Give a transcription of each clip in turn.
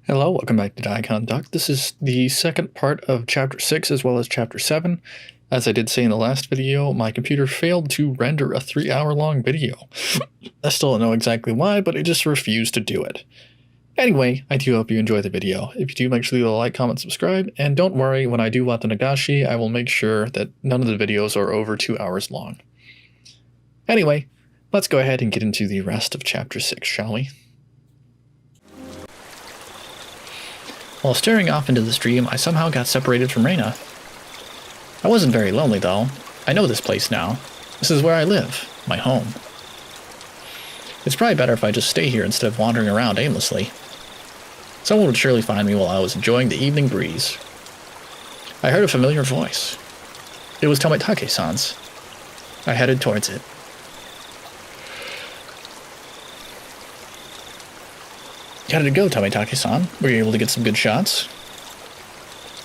Hello, welcome back to Daikon Duck. This is the second part of Chapter 6 as well as Chapter 7. As I did say in the last video, my computer failed to render a 3-hour-long video. I still don't know exactly why, but it just refused to do it. Anyway, I do hope you enjoy the video. If you do, make sure you like, comment, subscribe, and don't worry, when I do Onikakushi, I will make sure that none of the videos are over 2 hours long. Anyway, let's go ahead and get into the rest of Chapter 6, shall we? While staring off into the stream, I somehow got separated from Reina. I wasn't very lonely, though. I know this place now. This is where I live, my home. It's probably better if I just stay here instead of wandering around aimlessly. Someone would surely find me while I was enjoying the evening breeze. I heard a familiar voice. It was Tomitake-san's. I headed towards it. How did it go, Tomitake-san? Were you able to get some good shots?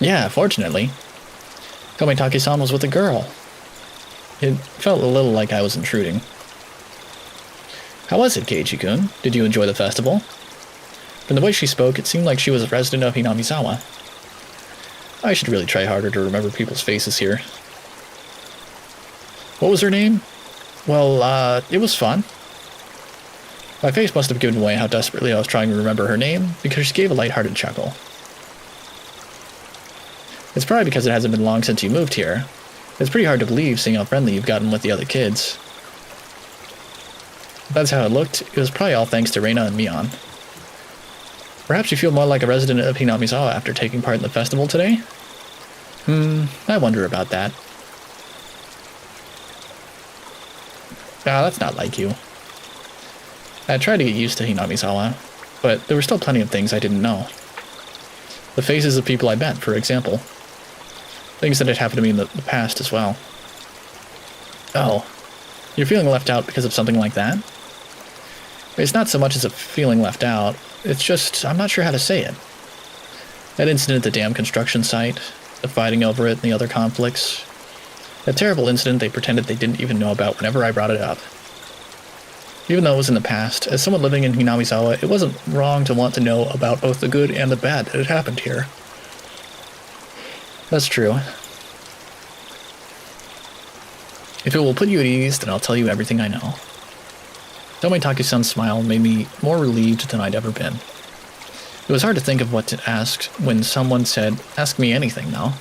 Yeah, fortunately. Tomitake-san was with a girl. It felt a little like I was intruding. How was it, Keiichi-kun? Did you enjoy the festival? From the way she spoke, it seemed like she was a resident of Hinamizawa. I should really try harder to remember people's faces here. What was her name? Well, it was fun. My face must have given away how desperately I was trying to remember her name, because she gave a lighthearted chuckle. It's probably because it hasn't been long since you moved here. It's pretty hard to believe, seeing how friendly you've gotten with the other kids. If that's how it looked, it was probably all thanks to Reina and Mion. Perhaps you feel more like a resident of Hinamizawa after taking part in the festival today? I wonder about that. Ah, that's not like you. I tried to get used to Hinamizawa, but there were still plenty of things I didn't know. The faces of people I met, for example. Things that had happened to me in the past as well. Oh, you're feeling left out because of something like that? It's not so much as a feeling left out, it's just, I'm not sure how to say it. That incident at the dam construction site, the fighting over it and the other conflicts. That terrible incident they pretended they didn't even know about whenever I brought it up. Even though it was in the past, as someone living in Hinamizawa, it wasn't wrong to want to know about both the good and the bad that had happened here. That's true. If it will put you at ease, then I'll tell you everything I know. Tomitake-san's smile made me more relieved than I'd ever been. It was hard to think of what to ask when someone said, "Ask me anything, though."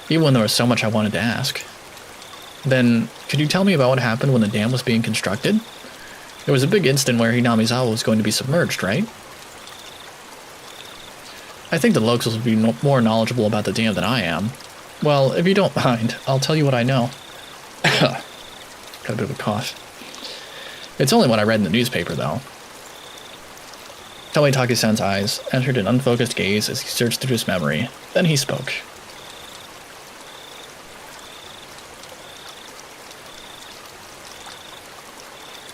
Even when there was so much I wanted to ask. Then, could you tell me about what happened when the dam was being constructed? There was a big incident where Hinamizawa was going to be submerged, right? I think the locals would be more knowledgeable about the dam than I am. Well, if you don't mind, I'll tell you what I know. Got a bit of a cough. It's only what I read in the newspaper, though. Tomitake-san's eyes entered an unfocused gaze as he searched through his memory. Then he spoke.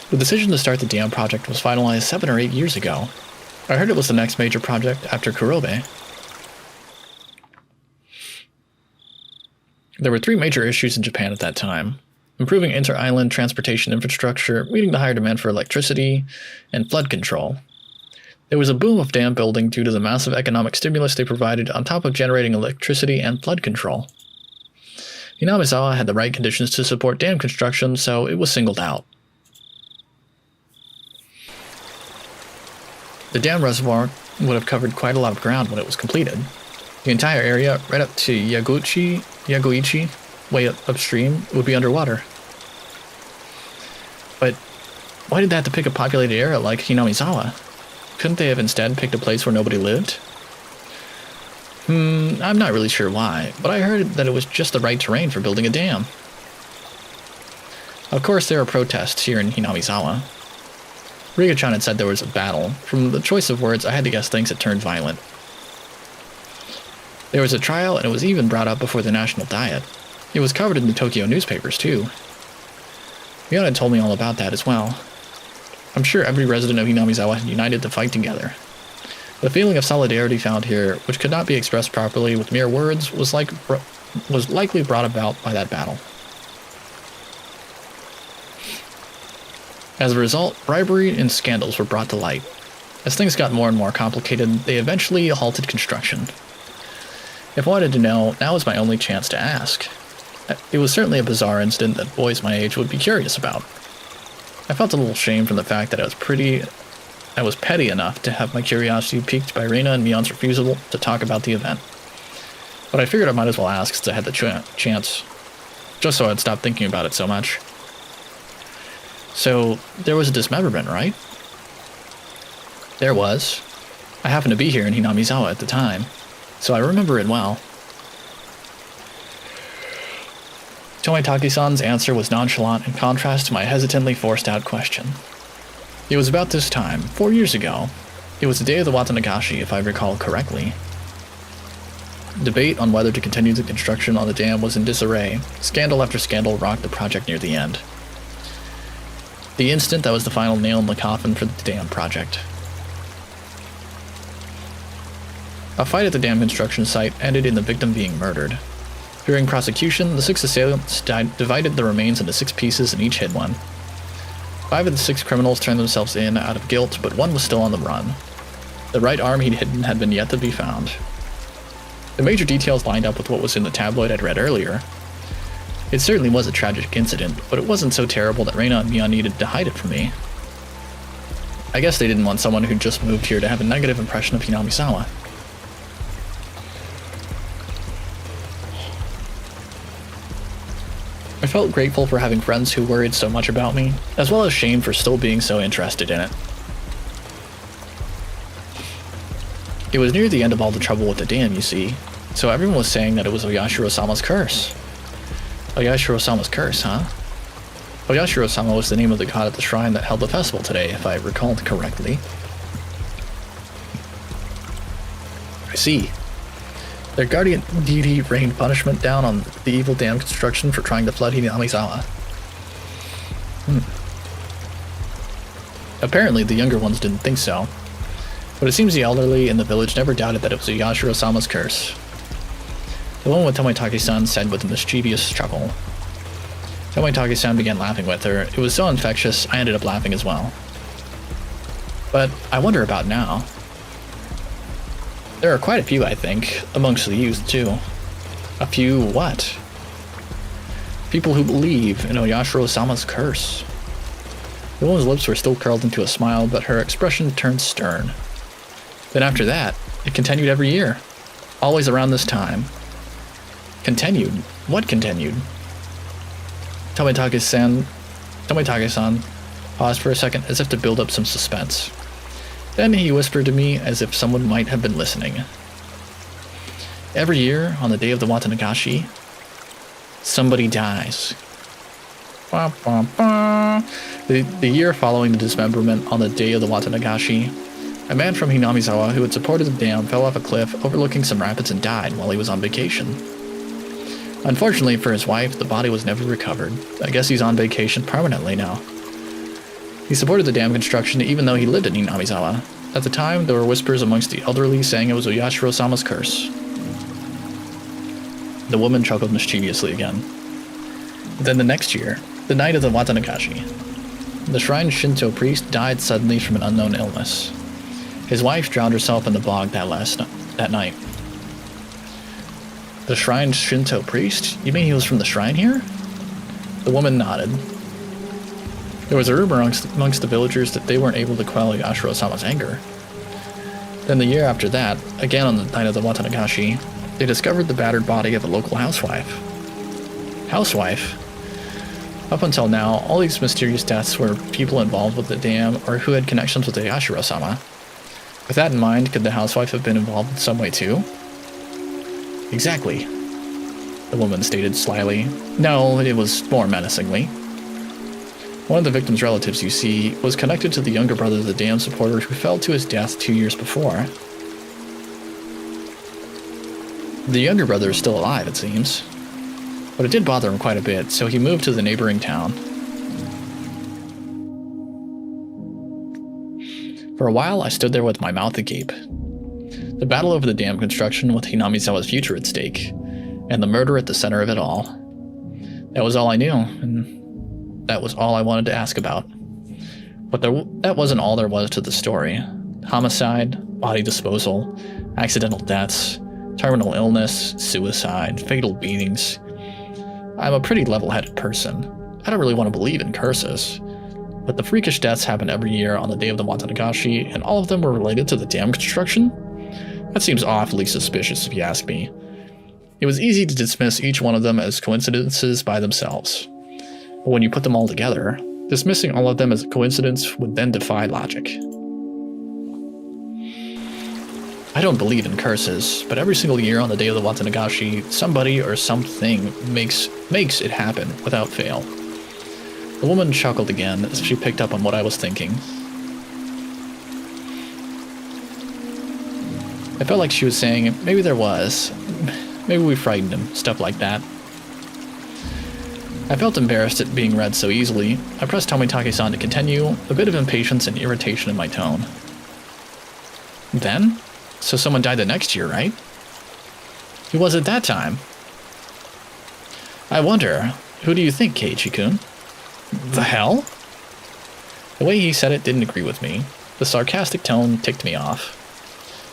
The decision to start the dam project was finalized 7 or 8 years ago. I heard it was the next major project after Kurobe. There were 3 major issues in Japan at that time: improving inter-island transportation infrastructure, meeting the higher demand for electricity, and flood control. There was a boom of dam building due to the massive economic stimulus they provided on top of generating electricity and flood control. Hinamizawa had the right conditions to support dam construction, so it was singled out. The dam reservoir would have covered quite a lot of ground when it was completed. The entire area, right up to Yaguichi, way upstream, would be underwater. But why did they have to pick a populated area like Hinamizawa? Couldn't they have instead picked a place where nobody lived? I'm not really sure why, but I heard that it was just the right terrain for building a dam. Of course, there are protests here in Hinamizawa. Riga-chan had said there was a battle. From the choice of words, I had to guess things had turned violent. There was a trial, and it was even brought up before the National Diet. It was covered in the Tokyo newspapers, too. Mion had told me all about that as well. I'm sure every resident of Hinamizawa had united to fight together. The feeling of solidarity found here, which could not be expressed properly with mere words, was likely brought about by that battle. As a result, bribery and scandals were brought to light. As things got more and more complicated, they eventually halted construction. If I wanted to know, now was my only chance to ask. It was certainly a bizarre incident that boys my age would be curious about. I felt a little shame from the fact that I was petty enough to have my curiosity piqued by Reina and Mion's refusal to talk about the event. But I figured I might as well ask since I had the chance, just so I'd stop thinking about it so much. So, there was a dismemberment, right? There was. I happened to be here in Hinamizawa at the time, so I remember it well. Tomitaki-san's answer was nonchalant in contrast to my hesitantly forced-out question. It was about this time, 4 years ago. It was the day of the Watanagashi, if I recall correctly. Debate on whether to continue the construction on the dam was in disarray. Scandal after scandal rocked the project near the end. The instant that was the final nail in the coffin for the dam project. A fight at the dam construction site ended in the victim being murdered. During prosecution, the 6 assailants divided the remains into 6 pieces and each hid one. 5 of the 6 criminals turned themselves in out of guilt, but 1 was still on the run. The right arm he'd hidden had been yet to be found. The major details lined up with what was in the tabloid I'd read earlier. It certainly was a tragic incident, but it wasn't so terrible that Reina and Mion needed to hide it from me. I guess they didn't want someone who just moved here to have a negative impression of Hinamizawa. I felt grateful for having friends who worried so much about me, as well as shame for still being so interested in it. It was near the end of all the trouble with the dam, you see, so everyone was saying that it was Oyashiro-sama's curse. Oyashiro-sama's curse, huh? Oyashiro-sama was the name of the god at the shrine that held the festival today, if I recalled correctly. I see. Their guardian deity rained punishment down on the evil dam construction for trying to flood Hinamizawa. Apparently the younger ones didn't think so, but it seems the elderly in the village never doubted that it was Oyashiro-sama's curse. The one with Tomitaki-san said with a mischievous chuckle. Tomitaki-san began laughing with her. It was so infectious, I ended up laughing as well. But I wonder about now. There are quite a few, I think, amongst the youth, too. A few what? People who believe in Oyashiro-sama's curse. The woman's lips were still curled into a smile, but her expression turned stern. Then after that, it continued every year. Always around this time. Continued? What continued? Tomitaki-san paused for a second as if to build up some suspense. Then he whispered to me as if someone might have been listening. Every year, on the day of the Watanagashi, somebody dies. Bah, bah, bah. The year following the dismemberment on the day of the Watanagashi, a man from Hinamizawa who had supported the dam fell off a cliff overlooking some rapids and died while he was on vacation. Unfortunately for his wife, the body was never recovered. I guess he's on vacation permanently now. He supported the dam construction even though he lived in Hinamizawa. At the time, there were whispers amongst the elderly saying it was Oyashiro-sama's curse. The woman chuckled mischievously again. Then the next year, the night of the Watanagashi, the shrine Shinto priest died suddenly from an unknown illness. His wife drowned herself in the bog that night. The shrine Shinto priest? You mean he was from the shrine here? The woman nodded. There was a rumor amongst the villagers that they weren't able to quell Oyashiro-sama's anger. Then the year after that, again on the night of the Watanagashi, they discovered the battered body of a local housewife. Housewife? Up until now, all these mysterious deaths were people involved with the dam or who had connections with Oyashiro-sama. With that in mind, could the housewife have been involved in some way too? Exactly, the woman stated slyly. No, it was more menacingly. One of the victim's relatives, you see, was connected to the younger brother of the dam supporter who fell to his death 2 years before. The younger brother is still alive, it seems. But it did bother him quite a bit, so he moved to the neighboring town. For a while, I stood there with my mouth agape. The battle over the dam construction with Hinamizawa's future at stake, and the murder at the center of it all. That was all I knew, and that was all I wanted to ask about. But that wasn't all there was to the story. homicide, body disposal, accidental deaths, terminal illness, suicide, fatal beatings. I'm a pretty level-headed person. I don't really want to believe in curses. But the freakish deaths happen every year on the day of the Watanagashi, and all of them were related to the dam construction? That seems awfully suspicious if you ask me. It was easy to dismiss each one of them as coincidences by themselves. But when you put them all together, dismissing all of them as a coincidence would then defy logic. I don't believe in curses, but every single year on the day of the Watanagashi, somebody or something makes it happen without fail. The woman chuckled again as she picked up on what I was thinking. I felt like she was saying, maybe there was. Maybe we frightened him, stuff like that. I felt embarrassed at being read so easily. I pressed Tomitake-san to continue, a bit of impatience and irritation in my tone. Then? So someone died the next year, right? Who was it that time? I wonder, who do you think, Keiichi-kun? The hell? The way he said it didn't agree with me. The sarcastic tone ticked me off.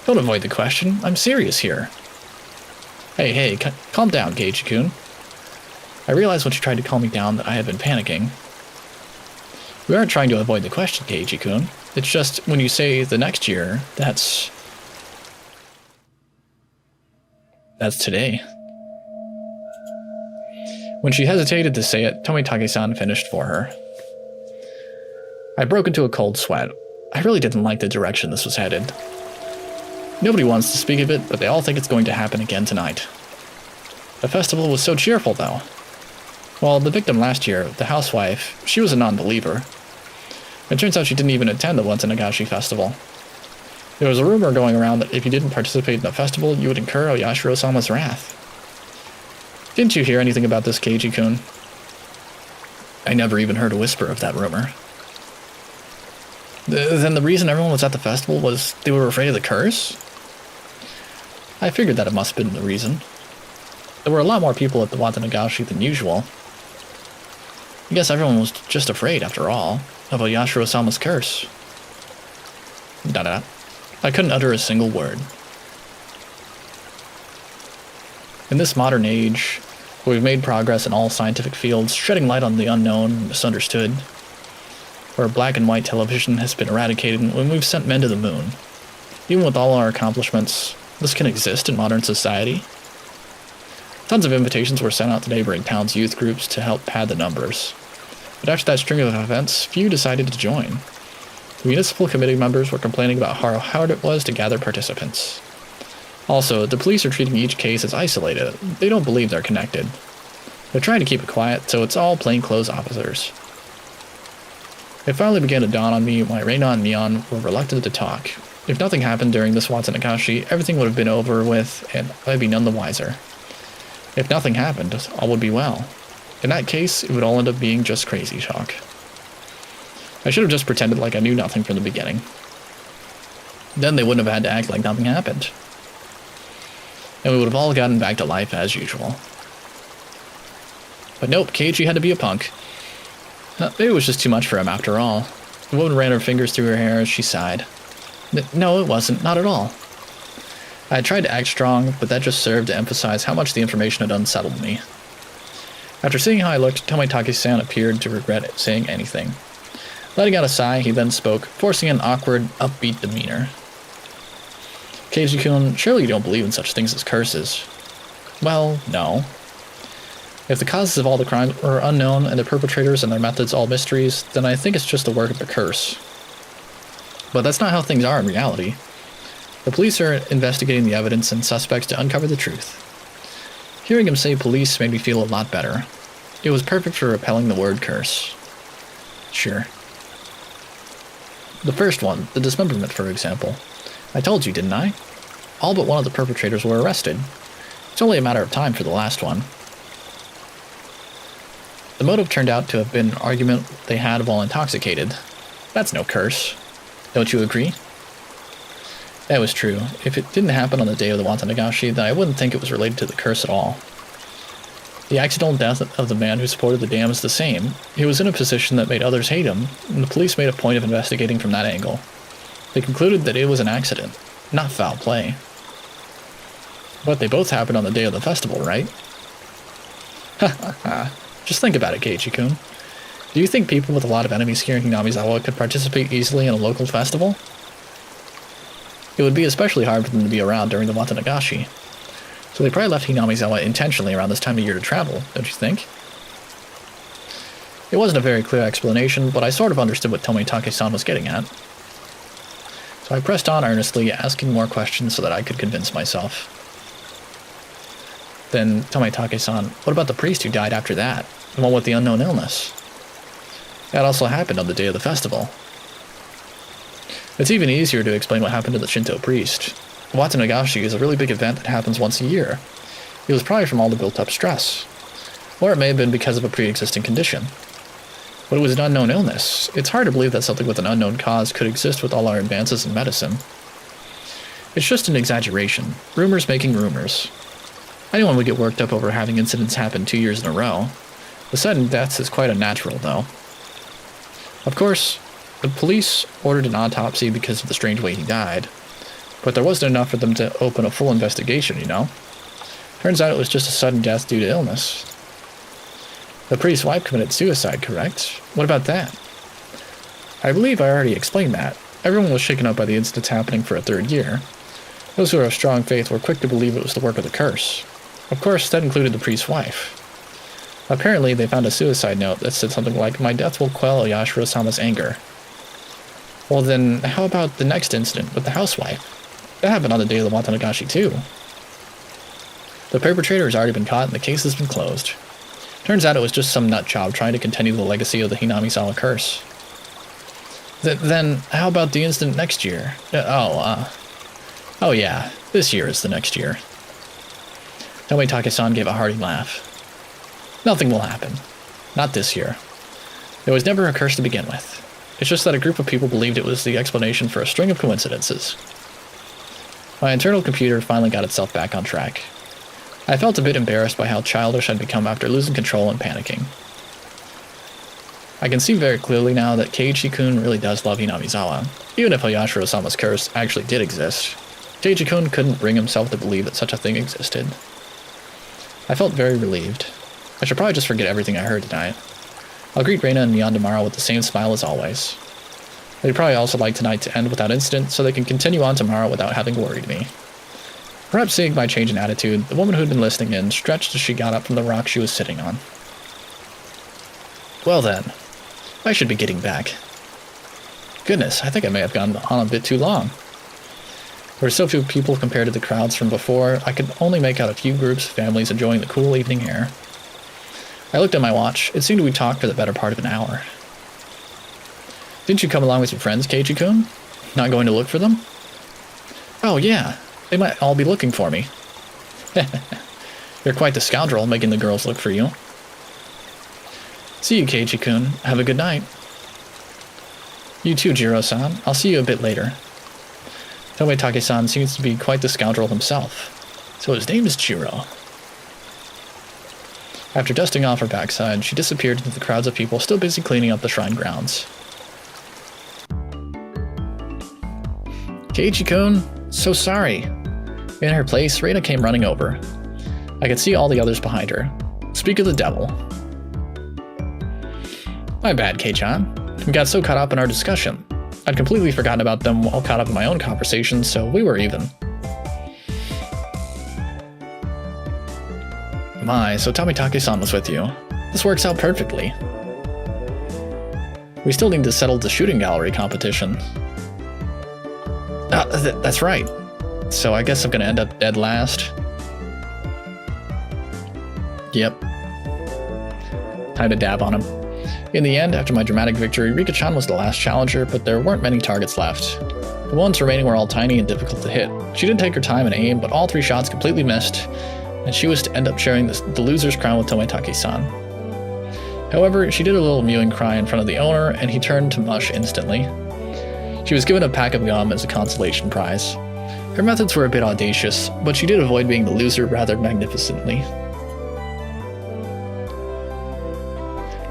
Don't avoid the question. I'm serious here. Hey, calm down, Keiichi-kun. I realized when she tried to calm me down that I had been panicking. We aren't trying to avoid the question, Keiichi-kun. It's just, when you say the next year, that's today. When she hesitated to say it, Tomitake-san finished for her. I broke into a cold sweat. I really didn't like the direction this was headed. Nobody wants to speak of it, but they all think it's going to happen again tonight. The festival was so cheerful, though. Well, the victim last year, the housewife, she was a non-believer. It turns out she didn't even attend the Watanagashi festival. There was a rumor going around that if you didn't participate in the festival, you would incur Oyashiro-sama's wrath. Didn't you hear anything about this, Keiichi-kun? I never even heard a whisper of that rumor. Then the reason everyone was at the festival was they were afraid of the curse? I figured that it must have been the reason. There were a lot more people at the Watanagashi than usual. I guess everyone was just afraid, after all, of Oyashiro-sama's curse. I couldn't utter a single word. In this modern age, where we've made progress in all scientific fields, shedding light on the unknown and misunderstood, where black and white television has been eradicated and when we've sent men to the moon, even with all our accomplishments, this can exist in modern society? Tons of invitations were sent out to neighboring towns' youth groups to help pad the numbers. But after that string of events, few decided to join. The municipal committee members were complaining about how hard it was to gather participants. Also, the police are treating each case as isolated. They don't believe they're connected. They're trying to keep it quiet, so it's all plainclothes officers. It finally began to dawn on me why Reina and Mion were reluctant to talk. If nothing happened during this Watanagashi, everything would have been over with, and I'd be none the wiser. If nothing happened, all would be well. In that case, it would all end up being just crazy talk. I should have just pretended like I knew nothing from the beginning. Then they wouldn't have had to act like nothing happened. And we would have all gotten back to life as usual. But nope, Keiichi had to be a punk. Maybe it was just too much for him after all. The woman ran her fingers through her hair as she sighed. No, it wasn't. Not at all. I had tried to act strong, but that just served to emphasize how much the information had unsettled me. After seeing how I looked, Tomitake-san appeared to regret saying anything. Letting out a sigh, he then spoke, forcing an awkward, upbeat demeanor. Keiichi-kun, surely you don't believe in such things as curses. Well, no. If the causes of all the crimes are unknown and the perpetrators and their methods all mysteries, then I think it's just the work of the curse. But that's not how things are in reality. The police are investigating the evidence and suspects to uncover the truth. Hearing him say police made me feel a lot better. It was perfect for repelling the word curse. Sure. The first one, the dismemberment, for example. I told you, didn't I? All but one of the perpetrators were arrested. It's only a matter of time for the last one. The motive turned out to have been an argument they had while intoxicated. That's no curse. Don't you agree? That was true. If it didn't happen on the day of the Watanagashi, then I wouldn't think it was related to the curse at all. The accidental death of the man who supported the dam is the same. He was in a position that made others hate him, and the police made a point of investigating from that angle. They concluded that it was an accident, not foul play. But they both happened on the day of the festival, right? Just think about it, Keiichi-kun. Do you think people with a lot of enemies here in Hinamizawa could participate easily in a local festival? It would be especially hard for them to be around during the Watanagashi. So they probably left Hinamizawa intentionally around this time of year to travel, don't you think? It wasn't a very clear explanation, but I sort of understood what Tomitake-san was getting at. So I pressed on earnestly, asking more questions so that I could convince myself. Then, Tomitake-san, what about the priest who died after that? The one with the unknown illness? That also happened on the day of the festival. It's even easier to explain what happened to the Shinto priest. The Watanagashi is a really big event that happens once a year. It was probably from all the built-up stress. Or it may have been because of a pre-existing condition. But it was an unknown illness. It's hard to believe that something with an unknown cause could exist with all our advances in medicine. It's just an exaggeration. Rumors making rumors. Anyone would get worked up over having incidents happen 2 years in a row. The sudden deaths is quite unnatural, though. Of course, the police ordered an autopsy because of the strange way he died. But there wasn't enough for them to open a full investigation, you know? Turns out it was just a sudden death due to illness. The priest's wife committed suicide, correct? What about that? I believe I already explained that. Everyone was shaken up by the incidents happening for a third year. Those who are of strong faith were quick to believe it was the work of the curse. Of course, that included the priest's wife. Apparently, they found a suicide note that said something like, "My death will quell Yashiro-sama's anger." Well then, how about the next incident with the housewife? That happened on the day of the Watanagashi too. The perpetrator has already been caught and the case has been closed. Turns out it was just some nutjob trying to continue the legacy of the Hinamizawa curse. Then, how about the incident next year? Oh yeah, this year is the next year. Tomitake-san gave a hearty laugh. Nothing will happen. Not this year. There was never a curse to begin with. It's just that a group of people believed it was the explanation for a string of coincidences. My internal computer finally got itself back on track. I felt a bit embarrassed by how childish I'd become after losing control and panicking. I can see very clearly now that Keiichi-kun really does love Hinamizawa. Even if Yashiro-sama's curse actually did exist, Keiichi-kun couldn't bring himself to believe that such a thing existed. I felt very relieved. I should probably just forget everything I heard tonight. I'll greet Reina and Mion tomorrow with the same smile as always. They'd probably also like tonight to end without incident so they can continue on tomorrow without having worried me. Perhaps seeing my change in attitude, the woman who'd been listening in stretched as she got up from the rock she was sitting on. Well then, I should be getting back. Goodness, I think I may have gone on a bit too long. There were so few people compared to the crowds from before, I could only make out a few groups of families enjoying the cool evening air. I looked at my watch. It seemed we talked for the better part of an hour. Didn't you come along with your friends, Keiichi-kun? Not going to look for them? Oh yeah, they might all be looking for me. You're quite the scoundrel, making the girls look for you. See you, Keiichi-kun. Have a good night. You too, Jiro-san. I'll see you a bit later. Tomitake-san seems to be quite the scoundrel himself. So his name is Jiro. After dusting off her backside, she disappeared into the crowds of people still busy cleaning up the shrine grounds. Keiichi-kun, so sorry. In her place, Reina came running over. I could see all the others behind her. Speak of the devil. My bad, Kei-chan. We got so caught up in our discussion. I'd completely forgotten about them while caught up in my own conversation, so we were even. My, so Tomitake-san was with you. This works out perfectly. We still need to settle the shooting gallery competition. That's right. So I guess I'm gonna end up dead last. Yep. Time to dab on him. In the end, after my dramatic victory, Rika-chan was the last challenger, but there weren't many targets left. The ones remaining were all tiny and difficult to hit. She did take her time and aim, but all 3 shots completely missed, and she was to end up sharing the loser's crown with Tomitake-san. However, she did a little mewing cry in front of the owner, and he turned to mush instantly. She was given a pack of gum as a consolation prize. Her methods were a bit audacious, but she did avoid being the loser rather magnificently.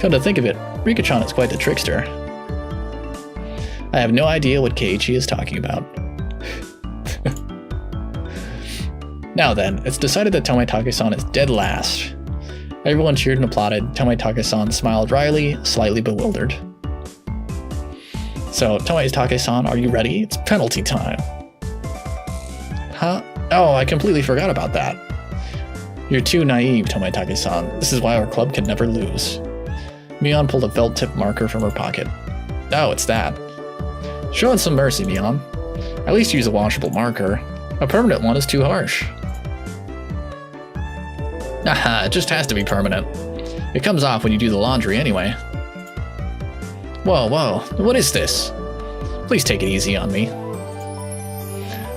Come to think of it, Rika-chan is quite the trickster. I have no idea what Keiichi is talking about. Now then, it's decided that Tomitake-san is dead last. Everyone cheered and applauded. Tomitake-san smiled wryly, slightly bewildered. So, Tomitake-san, are you ready? It's penalty time. Huh? Oh, I completely forgot about that. You're too naive, Tomitake-san. This is why our club can never lose. Mion pulled a felt-tip marker from her pocket. Oh, it's that. Show us some mercy, Mion. At least use a washable marker. A permanent one is too harsh. Haha, it just has to be permanent. It comes off when you do the laundry anyway. Whoa, whoa, what is this? Please take it easy on me.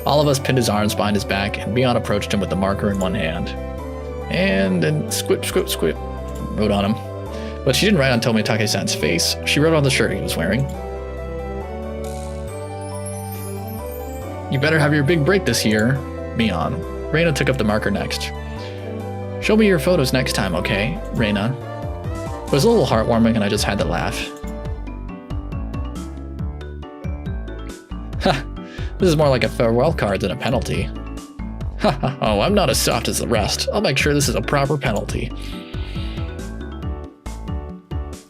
All of us pinned his arms behind his back, and Mion approached him with the marker in one hand. And then squip, squip, squip, wrote on him. But she didn't write on Tomitake-san's face, she wrote on the shirt he was wearing. You better have your big break this year, Mion. Reina took up the marker next. Show me your photos next time, okay, Reina? It was a little heartwarming and I just had to laugh. Ha! This is more like a farewell card than a penalty. Ha ha, oh, I'm not as soft as the rest. I'll make sure this is a proper penalty.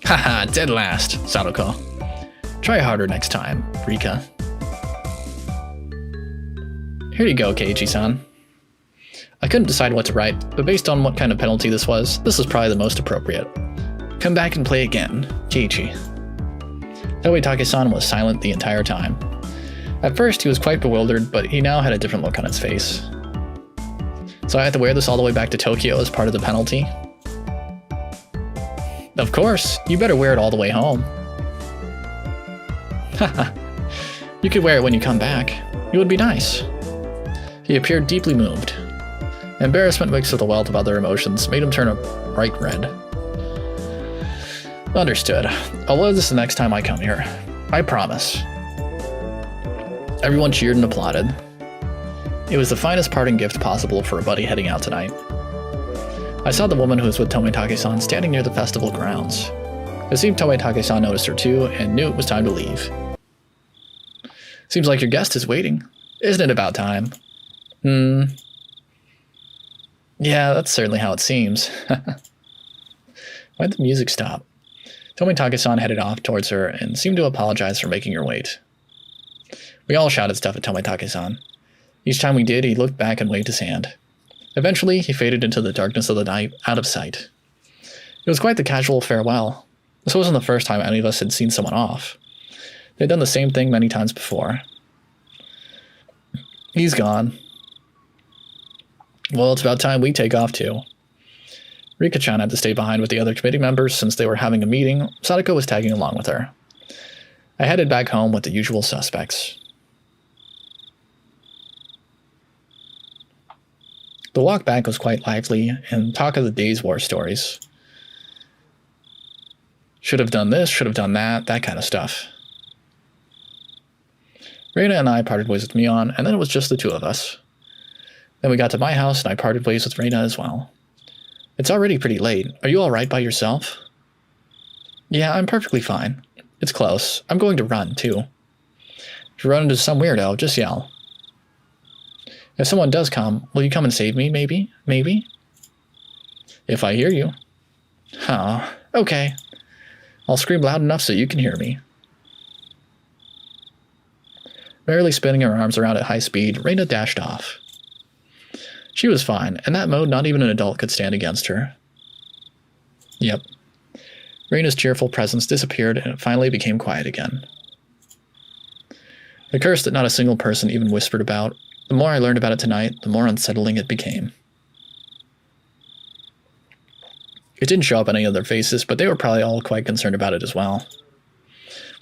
Haha, dead last, Sadako. Try harder next time, Rika. Here you go, Keiichi-san. I couldn't decide what to write, but based on what kind of penalty this was probably the most appropriate. Come back and play again, Keiichi. Tomitake-san was silent the entire time. At first, he was quite bewildered, but he now had a different look on his face. So I have to wear this all the way back to Tokyo as part of the penalty? Of course, you better wear it all the way home. Haha, you could wear it when you come back. It would be nice. He appeared deeply moved. Embarrassment mixed with a wealth of other emotions made him turn a bright red. Understood. I'll wear this the next time I come here. I promise. Everyone cheered and applauded. It was the finest parting gift possible for a buddy heading out tonight. I saw the woman who was with Tomitake-san standing near the festival grounds. It seemed Tomitake-san noticed her too and knew it was time to leave. Seems like your guest is waiting. Isn't it about time? Yeah, that's certainly how it seems. Why'd the music stop? Tomitake-san headed off towards her and seemed to apologize for making her wait. We all shouted stuff at Tomitake-san. Each time we did, he looked back and waved his hand. Eventually, he faded into the darkness of the night, out of sight. It was quite the casual farewell. This wasn't the first time any of us had seen someone off. They'd done the same thing many times before. He's gone. Well, it's about time we take off too. Rika-chan had to stay behind with the other committee members since they were having a meeting. Sadako was tagging along with her. I headed back home with the usual suspects. The walk back was quite lively, and talk of the day's war stories. Should have done this, should have done that kind of stuff. Reina and I parted ways with Mion, and then it was just the two of us. Then we got to my house, and I parted ways with Reina as well. It's already pretty late. Are you all right by yourself? Yeah, I'm perfectly fine. It's close. I'm going to run, too. If you run into some weirdo, just yell. If someone does come, will you come and save me, maybe? Maybe? If I hear you. Oh, okay. I'll scream loud enough so you can hear me. Merrily spinning her arms around at high speed, Reina dashed off. She was fine. In that mode, not even an adult could stand against her. Yep. Reina's cheerful presence disappeared, and it finally became quiet again. The curse that not a single person even whispered about. The more I learned about it tonight, the more unsettling it became. It didn't show up on any of their faces, but they were probably all quite concerned about it as well.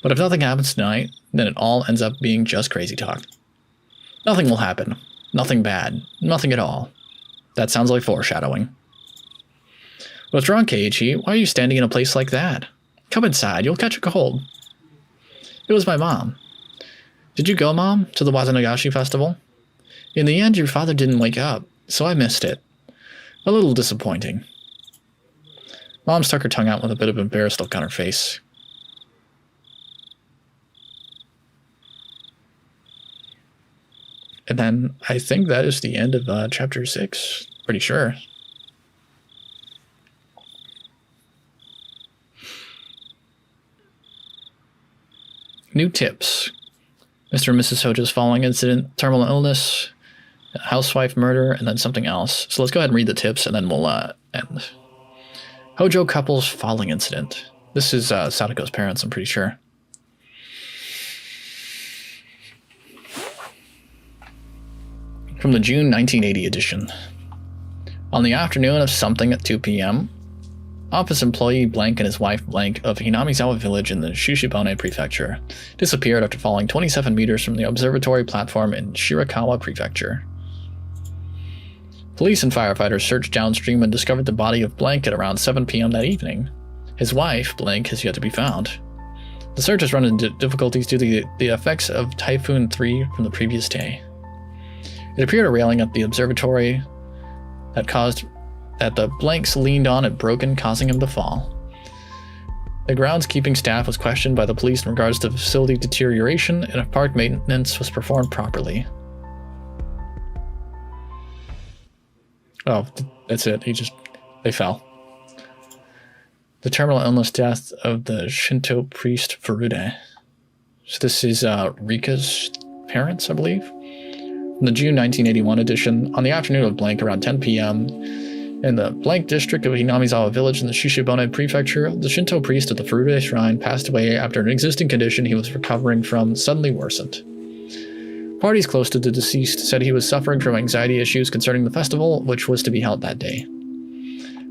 But if nothing happens tonight, then it all ends up being just crazy talk. Nothing will happen. Nothing bad. Nothing at all. That sounds like foreshadowing. What's wrong, Keiichi? Why are you standing in a place like that? Come inside, you'll catch a cold. It was my mom. Did you go, Mom, to the Watanagashi festival? In the end, your father didn't wake up, so I missed it. A little disappointing. Mom stuck her tongue out with a bit of embarrassed look on her face. And then I think that is the end of chapter 6. Pretty sure. New tips. Mr. and Mrs. Hojo's following incident, terminal illness, housewife murder, and then something else. So let's go ahead and read the tips, and then we'll end. Hojo couple's falling incident. This is Sadako's parents, I'm pretty sure. From the June 1980 edition. On the afternoon of something at 2 p.m., office employee blank and his wife blank of Hinamizawa village in the Shushibone prefecture disappeared after falling 27 meters from the observatory platform in Shirakawa prefecture. Police and firefighters searched downstream and discovered the body of blank at around 7 p.m. that evening. His wife, blank, has yet to be found. The search has run into difficulties due to the effects of Typhoon 3 from the previous day. It appeared a railing at the observatory that the blanks leaned on had broken, causing him to fall. The groundskeeping staff was questioned by the police in regards to facility deterioration and if park maintenance was performed properly. Oh, that's it. They fell. The terminal illness death of the Shinto priest Furude. So this is Rika's parents, I believe. In the June 1981 edition, on the afternoon of blank around 10 p.m., in the blank district of Hinamizawa village in the Shushibone prefecture, the Shinto priest of the Furude shrine passed away after an existing condition he was recovering from suddenly worsened. Parties close to the deceased said he was suffering from anxiety issues concerning the festival, which was to be held that day.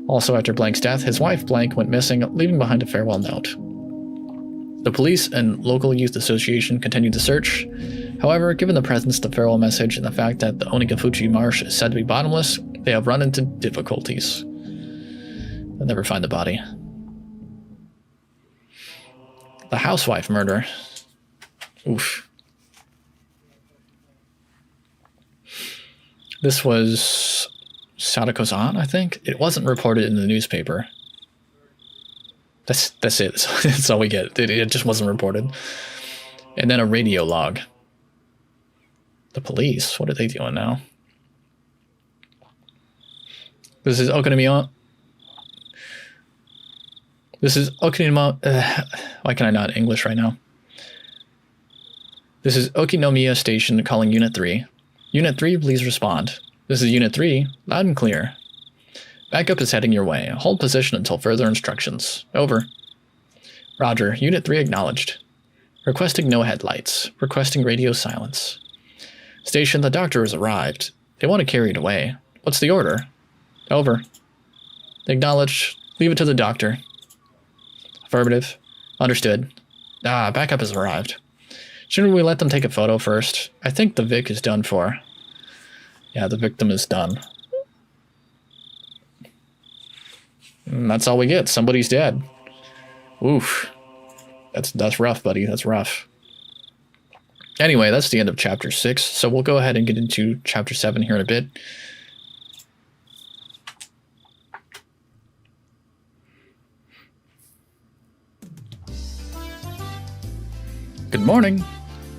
Also after blank's death, his wife blank went missing, leaving behind a farewell note. The police and local youth association continued the search. However, given the presence of the farewell message and the fact that the Onikakushi marsh is said to be bottomless, they have run into difficulties. They'll never find the body. The housewife murder. Oof. This was Sadako's aunt, I think. It wasn't reported in the newspaper. That's it. That's all we get. It just wasn't reported. And then a radio log. The police, what are they doing now? This is Okinoma. Why can I not English right now? This is Okinomiya Station calling Unit 3. Unit 3, please respond. This is Unit 3, loud and clear. Backup is heading your way. Hold position until further instructions. Over. Roger. Unit 3 acknowledged. Requesting no headlights. Requesting radio silence. Station, the doctor has arrived. They want to carry it away. What's the order? Over. Acknowledged. Leave it to the doctor. Affirmative. Understood. Backup has arrived. Shouldn't we let them take a photo first? I think the Vic is done for. Yeah, the victim is done. And that's all we get. Somebody's dead. Oof. That's rough, buddy. That's rough. Anyway, that's the end of chapter 6. So we'll go ahead and get into chapter 7 here in a bit. Good morning.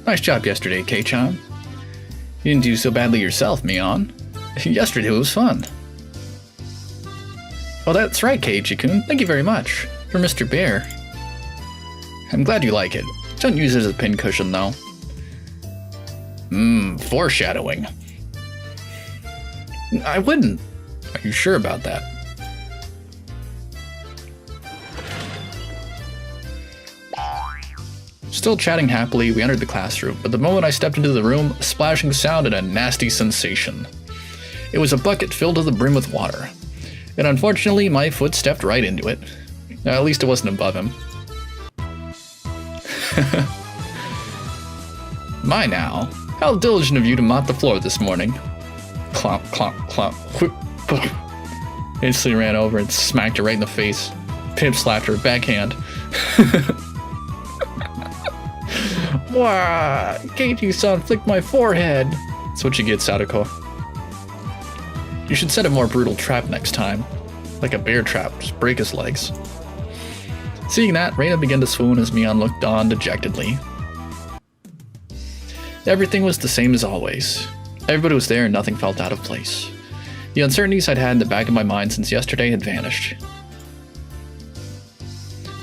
Nice job yesterday, Kei-chan. You didn't do so badly yourself, Mion. Yesterday was fun. Well, that's right, Keiichi-kun. Thank you very much. For Mr. Bear. I'm glad you like it. Don't use it as a pincushion, though. Foreshadowing. I wouldn't. Are you sure about that? Still chatting happily, we entered the classroom, but the moment I stepped into the room, a splashing sound and a nasty sensation. It was a bucket filled to the brim with water. And unfortunately, my foot stepped right into it. At least it wasn't above him. My now, how diligent of you to mop the floor this morning. Clomp, clomp, clomp. Whoop. Instantly ran over and smacked her right in the face. Pimp slapped her backhand. Wow, Keiichi-san flicked my forehead. That's what you get, Sadako. You should set a more brutal trap next time. Like a bear trap, just break his legs. Seeing that, Reina began to swoon as Mion looked on dejectedly. Everything was the same as always. Everybody was there and nothing felt out of place. The uncertainties I'd had in the back of my mind since yesterday had vanished.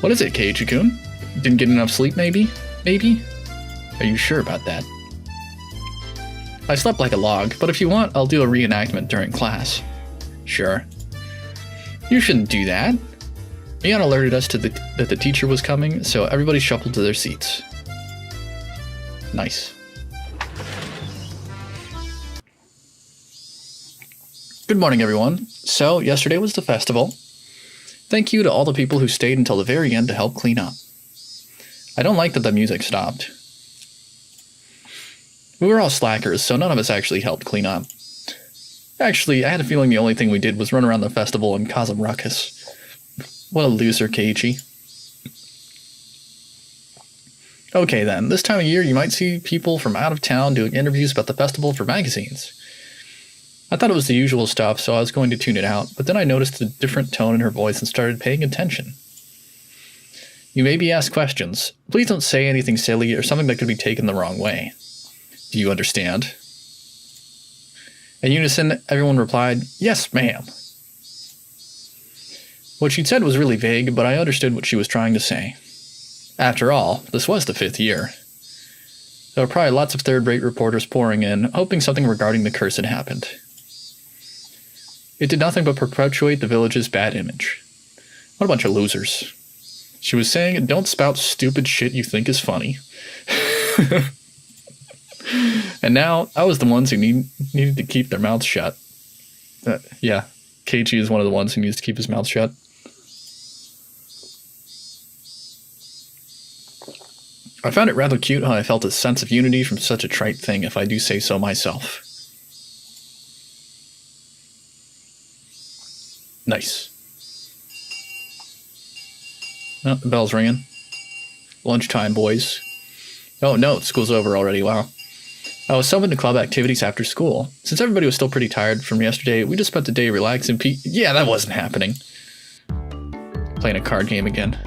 What is it, Keiichi-kun? Didn't get enough sleep, maybe? Maybe? Are you sure about that? I slept like a log, but if you want, I'll do a reenactment during class. Sure. You shouldn't do that. Mion alerted us to that the teacher was coming, so everybody shuffled to their seats. Nice. Good morning, everyone. So, yesterday was the festival. Thank you to all the people who stayed until the very end to help clean up. I don't like that the music stopped. We were all slackers, so none of us actually helped clean up. Actually, I had a feeling the only thing we did was run around the festival and cause a ruckus. What a loser, Keiichi. Okay then, this time of year you might see people from out of town doing interviews about the festival for magazines. I thought it was the usual stuff, so I was going to tune it out, but then I noticed a different tone in her voice and started paying attention. You may be asked questions. Please don't say anything silly or something that could be taken the wrong way. Do you understand? In unison, everyone replied, "Yes, ma'am." What she'd said was really vague, but I understood what she was trying to say. After all, this was the 5th year. There were probably lots of third-rate reporters pouring in, hoping something regarding the curse had happened. It did nothing but perpetuate the village's bad image. What a bunch of losers. She was saying, don't spout stupid shit you think is funny. And now, I was the ones who needed to keep their mouths shut. Yeah, Keiichi is one of the ones who needs to keep his mouth shut. I found it rather cute how I felt a sense of unity from such a trite thing, if I do say so myself. Nice. Oh, the bell's ringing. Lunchtime, boys. Oh no, school's over already, wow. I was summoned to club activities after school. Since everybody was still pretty tired from yesterday, we just spent the day relaxing. Yeah, that wasn't happening. Playing a card game again.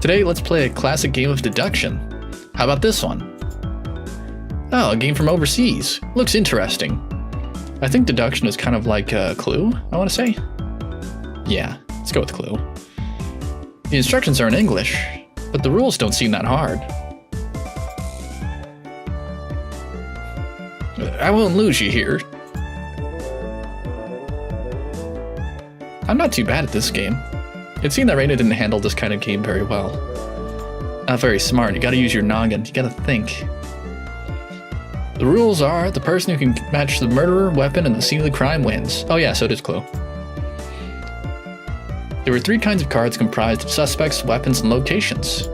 Today, let's play a classic game of deduction. How about this one? Oh, a game from overseas. Looks interesting. I think deduction is kind of like a Clue, I want to say. Yeah, let's go with Clue. The instructions are in English, but the rules don't seem that hard. I won't lose you here. I'm not too bad at this game. It seemed that Reina didn't handle this kind of game very well. Not very smart, you gotta use your noggin, you gotta think. The rules are, the person who can match the murderer, weapon, and the scene of the crime wins. Oh yeah, so does Clue. There were 3 kinds of cards comprised of suspects, weapons, and locations.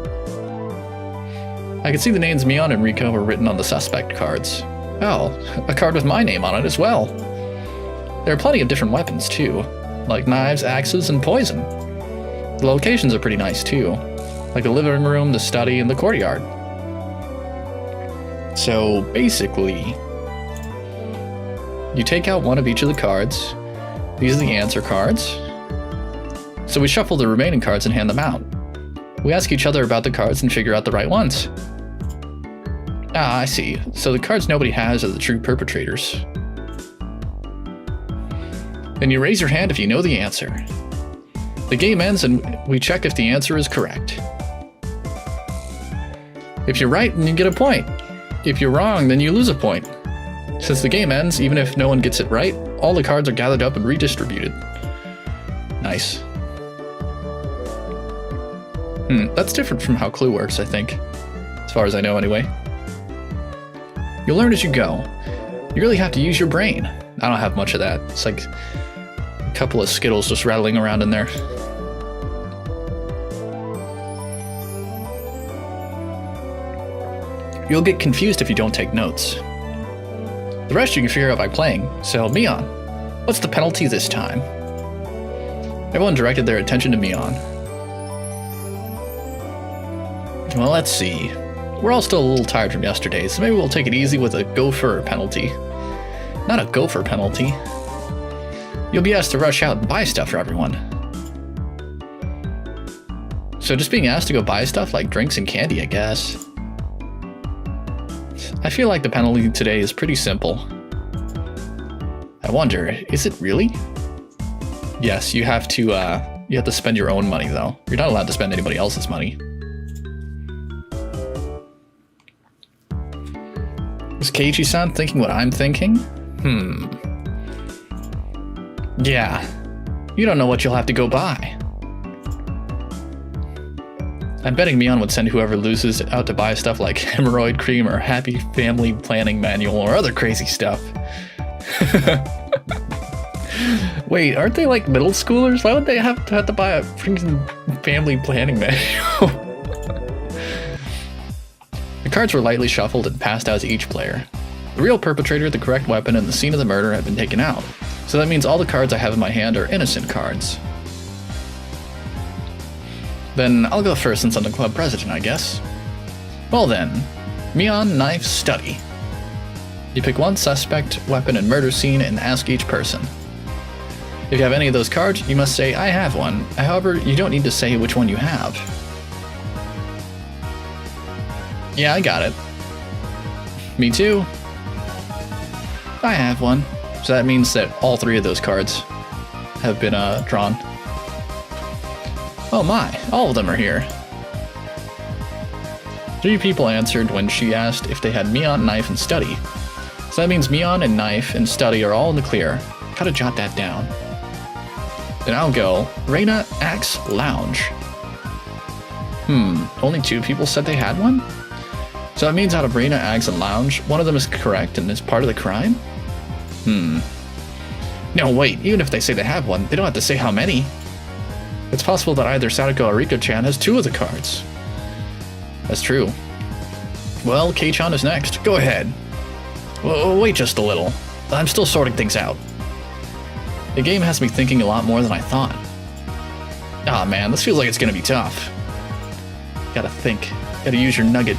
I could see the names Mion and Riko were written on the suspect cards. Oh, a card with my name on it as well. There are plenty of different weapons too, like knives, axes, and poison. The locations are pretty nice too, like the living room, the study, and the courtyard. So basically, you take out one of each of the cards. These are the answer cards. So we shuffle the remaining cards and hand them out. We ask each other about the cards and figure out the right ones. Ah, I see. So the cards nobody has are the true perpetrators. Then you raise your hand if you know the answer. The game ends and we check if the answer is correct. If you're right, then you get a point. If you're wrong, then you lose a point. Since the game ends, even if no one gets it right, all the cards are gathered up and redistributed. Nice. That's different from how Clue works, I think. As far as I know, anyway. You'll learn as you go. You really have to use your brain. I don't have much of that. It's like a couple of Skittles just rattling around in there. You'll get confused if you don't take notes. The rest you can figure out by playing. So, Mion, what's the penalty this time? Everyone directed their attention to Mion. Well, let's see. We're all still a little tired from yesterday, so maybe we'll take it easy with a gopher penalty. Not a gopher penalty. You'll be asked to rush out and buy stuff for everyone. So just being asked to go buy stuff like drinks and candy, I guess. I feel like the penalty today is pretty simple. I wonder, is it really? Yes, you have to spend your own money, though. You're not allowed to spend anybody else's money. Is Keiichi-san thinking what I'm thinking? Yeah. You don't know what you'll have to go buy. I'm betting Mion would send whoever loses out to buy stuff like hemorrhoid cream or happy family planning manual or other crazy stuff. Wait, aren't they like middle schoolers? Why would they have to buy a freaking family planning manual? The cards were lightly shuffled and passed out to each player. The real perpetrator, the correct weapon, and the scene of the murder have been taken out. So that means all the cards I have in my hand are innocent cards. Then I'll go first since I'm the club president, I guess. Well then, Mion, knife, study. You pick one suspect, weapon, and murder scene and ask each person. If you have any of those cards, you must say, I have one. However, you don't need to say which one you have. Yeah, I got it. Me too. I have one. So that means that all three of those cards have been drawn. Oh my, all of them are here. 3 people answered when she asked if they had Mion, knife, and study. So that means Mion and knife and study are all in the clear. Gotta jot that down. Then I'll go Reina, axe, lounge. Only 2 people said they had one? So that means out of Reina, axe, and lounge, one of them is correct and is part of the crime? No, wait, even if they say they have one, they don't have to say how many. It's possible that either Sadako or Rika-chan has 2 of the cards. That's true. Well, Kei-chan is next. Go ahead. Wait just a little. I'm still sorting things out. The game has me thinking a lot more than I thought. Ah man, this feels like it's gonna be tough. Gotta think. Gotta use your nugget.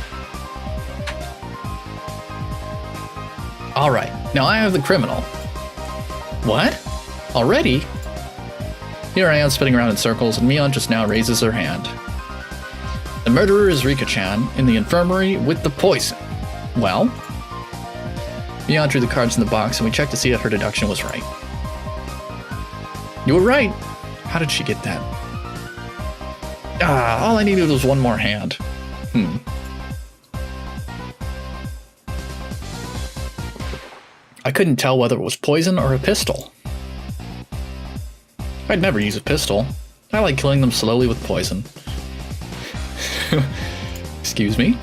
Alright, now I have the criminal. What? Already? Here I am spinning around in circles, and Mion just now raises her hand. The murderer is Rika-chan in the infirmary with the poison. Well? Mion drew the cards in the box, and we checked to see if her deduction was right. You were right! How did she get that? All I needed was one more hand. I couldn't tell whether it was poison or a pistol. I'd never use a pistol. I like killing them slowly with poison. Excuse me?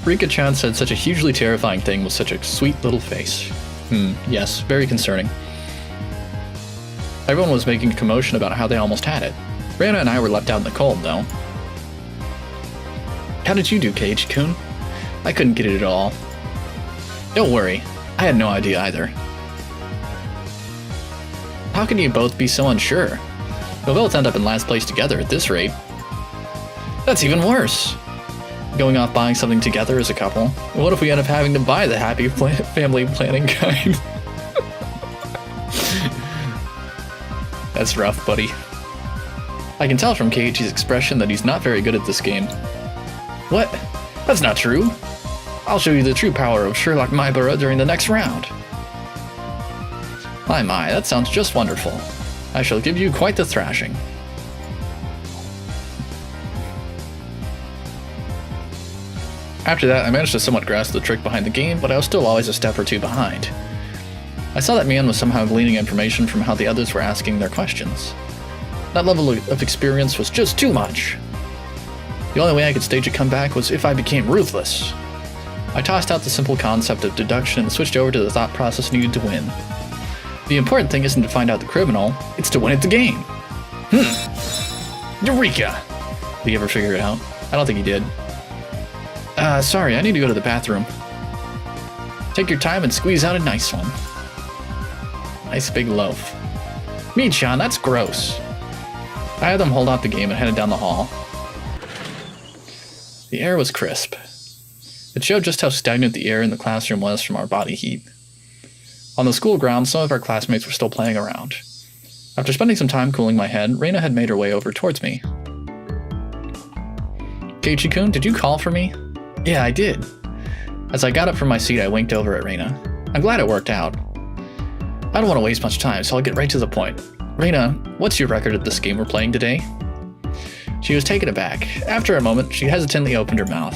Rika-chan said such a hugely terrifying thing with such a sweet little face. Yes, very concerning. Everyone was making a commotion about how they almost had it. Reina and I were left out in the cold, though. How did you do, Keiichi-kun? I couldn't get it at all. Don't worry, I had no idea either. How can you both be so unsure? We'll both end up in last place together at this rate. That's even worse. Going off buying something together as a couple. What if we end up having to buy the happy family planning kind? That's rough, buddy. I can tell from Keiichi's expression that he's not very good at this game. What? That's not true. I'll show you the true power of Sherlock Maibara during the next round. My, that sounds just wonderful. I shall give you quite the thrashing. After that, I managed to somewhat grasp the trick behind the game, but I was still always a step or 2 behind. I saw that Mion was somehow gleaning information from how the others were asking their questions. That level of experience was just too much. The only way I could stage a comeback was if I became ruthless. I tossed out the simple concept of deduction and switched over to the thought process needed to win. The important thing isn't to find out the criminal, it's to win at the game. Eureka! Did he ever figure it out? I don't think he did. Sorry, I need to go to the bathroom. Take your time and squeeze out a nice one. Nice big loaf. Mii-chan, that's gross. I had them hold off the game and headed down the hall. The air was crisp. It showed just how stagnant the air in the classroom was from our body heat. On the school grounds, some of our classmates were still playing around. After spending some time cooling my head, Reina had made her way over towards me. Keiichi-kun, did you call for me? Yeah, I did. As I got up from my seat, I winked over at Reina. I'm glad it worked out. I don't want to waste much time, so I'll get right to the point. Reina, what's your record at this game we're playing today? She was taken aback. After a moment, she hesitantly opened her mouth.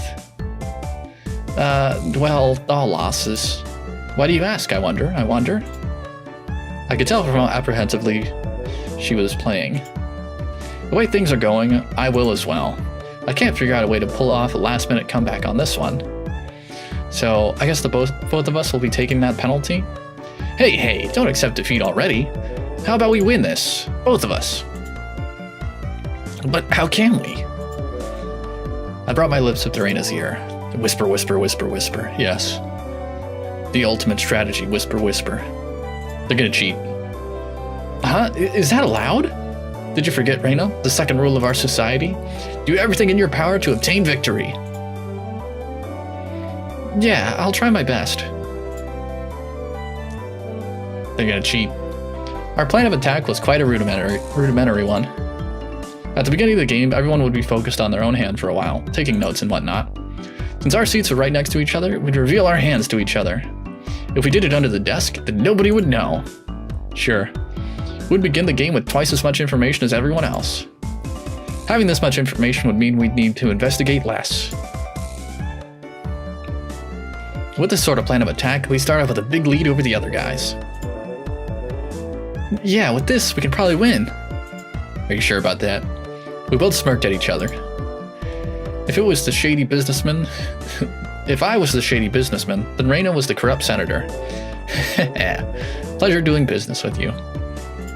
Well, all losses. Why do you ask, I wonder? I could tell from how apprehensively she was playing. The way things are going, I will as well. I can't figure out a way to pull off a last-minute comeback on this one. So, I guess both of us will be taking that penalty? Hey, don't accept defeat already. How about we win this? Both of us. But how can we? I brought my lips up to Reina's ear. Whisper, whisper, whisper, whisper. Yes. The ultimate strategy, whisper, whisper. They're gonna cheat. Huh? Is that allowed? Did you forget, Reina? The second rule of our society? Do everything in your power to obtain victory. Yeah, I'll try my best. They're gonna cheat. Our plan of attack was quite a rudimentary one. At the beginning of the game, everyone would be focused on their own hand for a while, taking notes and whatnot. Since our seats were right next to each other, we'd reveal our hands to each other. If we did it under the desk, then nobody would know. Sure. We'd begin the game with twice as much information as everyone else. Having this much information would mean we'd need to investigate less. With this sort of plan of attack, we start off with a big lead over the other guys. Yeah, with this, we can probably win. Are you sure about that? We both smirked at each other. If I was the shady businessman, then Reina was the corrupt senator. Pleasure doing business with you.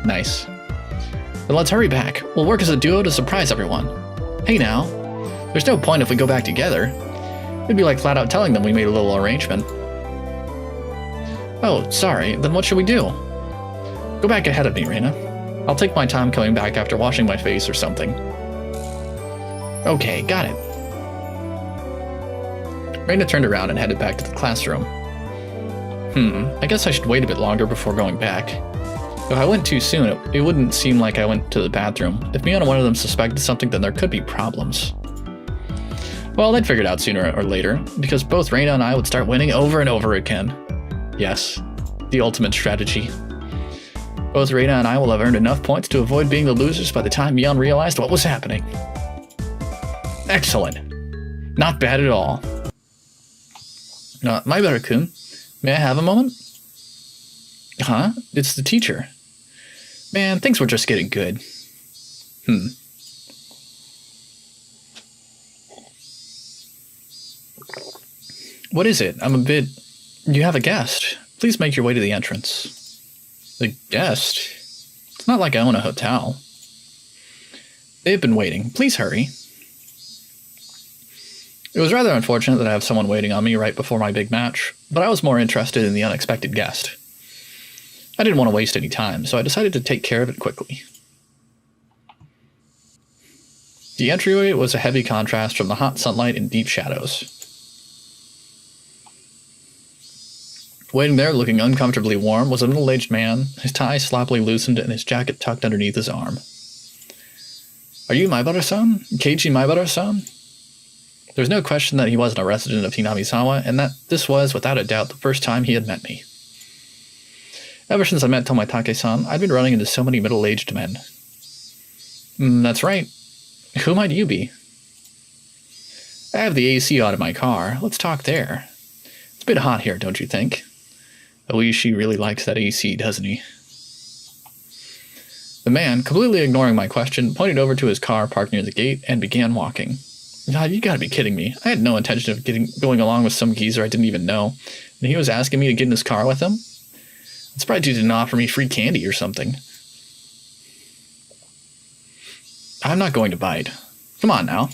Nice. Then let's hurry back. We'll work as a duo to surprise everyone. Hey now, there's no point if we go back together. It'd be like flat out telling them we made a little arrangement. Oh, sorry, then what should we do? Go back ahead of me, Reina. I'll take my time coming back after washing my face or something. Okay, got it. Reina turned around and headed back to the classroom. I guess I should wait a bit longer before going back. If I went too soon, it wouldn't seem like I went to the bathroom. If me and one of them suspected something, then there could be problems. Well, they'd figure it out sooner or later, because both Reina and I would start winning over and over again. Yes, the ultimate strategy. Both Reina and I will have earned enough points to avoid being the losers by the time Mion realized what was happening. Excellent. Not bad at all. Maibara-kun, may I have a moment? Huh? It's the teacher. Man, things were just getting good. What is it? I'm a bit... You have a guest. Please make your way to the entrance. The guest? It's not like I own a hotel. They've been waiting. Please hurry. It was rather unfortunate that I have someone waiting on me right before my big match, but I was more interested in the unexpected guest. I didn't want to waste any time, so I decided to take care of it quickly. The entryway was a heavy contrast from the hot sunlight and deep shadows. Waiting there, looking uncomfortably warm, was a middle-aged man, his tie sloppily loosened and his jacket tucked underneath his arm. Are you Maibara-san? Keiji Maibara-san? There's no question that he wasn't a resident of Hinamizawa, and that this was, without a doubt, the first time he had met me. Ever since I met Tomoitake-san, I'd been running into so many middle-aged men. That's right. Who might you be? I have the AC on in my car. Let's talk there. It's a bit hot here, don't you think? Oishi really likes that AC, doesn't he? The man, completely ignoring my question, pointed over to his car parked near the gate and began walking. God, you gotta be kidding me. I had no intention of going along with some geezer I didn't even know, and he was asking me to get in his car with him? I'm surprised he didn't offer me free candy or something. I'm not going to bite. Come on now.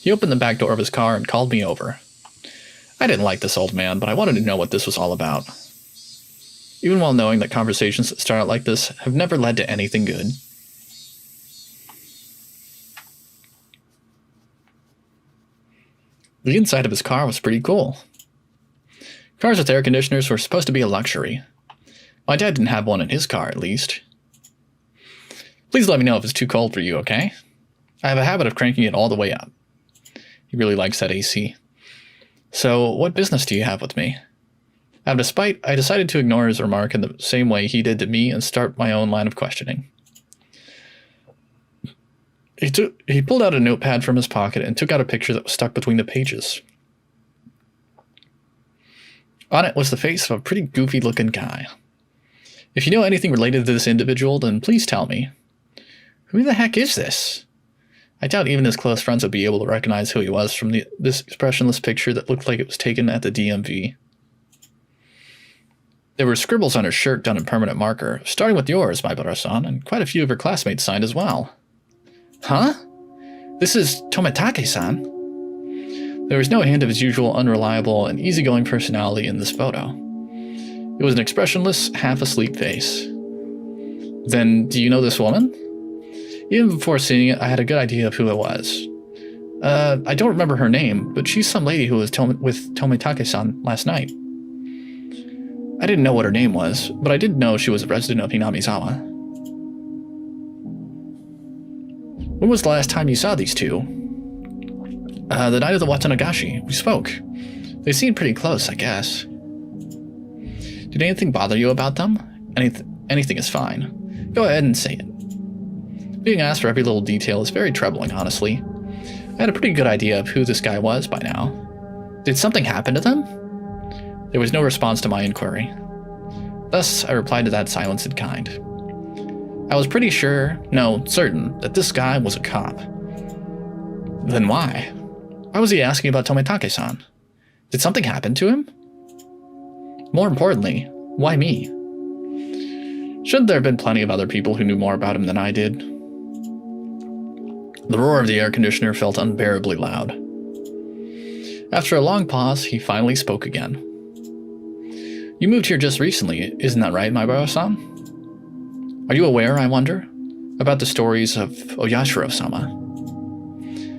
He opened the back door of his car and called me over. I didn't like this old man, but I wanted to know what this was all about. Even while knowing that conversations that start out like this have never led to anything good. The inside of his car was pretty cool. Cars with air conditioners were supposed to be a luxury. My dad didn't have one in his car, at least. Please let me know if it's too cold for you, okay? I have a habit of cranking it all the way up. He really likes that AC. So, what business do you have with me? I decided to ignore his remark in the same way he did to me and start my own line of questioning. He pulled out a notepad from his pocket and took out a picture that was stuck between the pages. On it was the face of a pretty goofy-looking guy. If you know anything related to this individual, then please tell me. Who the heck is this? I doubt even his close friends would be able to recognize who he was from this expressionless picture that looked like it was taken at the DMV. There were scribbles on her shirt done in permanent marker, starting with yours, my Barasan, and quite a few of her classmates signed as well. Huh? This is Tomitake-san? There was no hint of his usual unreliable and easygoing personality in this photo. It was an expressionless, half-asleep face. Then, do you know this woman? Even before seeing it, I had a good idea of who it was. I don't remember her name, but she's some lady who was with Tomitake-san last night. I didn't know what her name was, but I did know she was a resident of Hinamizawa. When was the last time you saw these two? The night of the Watanagashi. We spoke. They seemed pretty close, I guess. Did anything bother you about them? Anything is fine. Go ahead and say it. Being asked for every little detail is very troubling, honestly. I had a pretty good idea of who this guy was by now. Did something happen to them? There was no response to my inquiry. Thus, I replied to that silence in kind. I was pretty sure, no, certain, that this guy was a cop. Then why? Why was he asking about Tomitake-san? Did something happen to him? More importantly, why me? Shouldn't there have been plenty of other people who knew more about him than I did? The roar of the air conditioner felt unbearably loud. After a long pause, he finally spoke again. You moved here just recently, isn't that right, my Baro-san? Are you aware, I wonder, about the stories of Oyashiro-sama?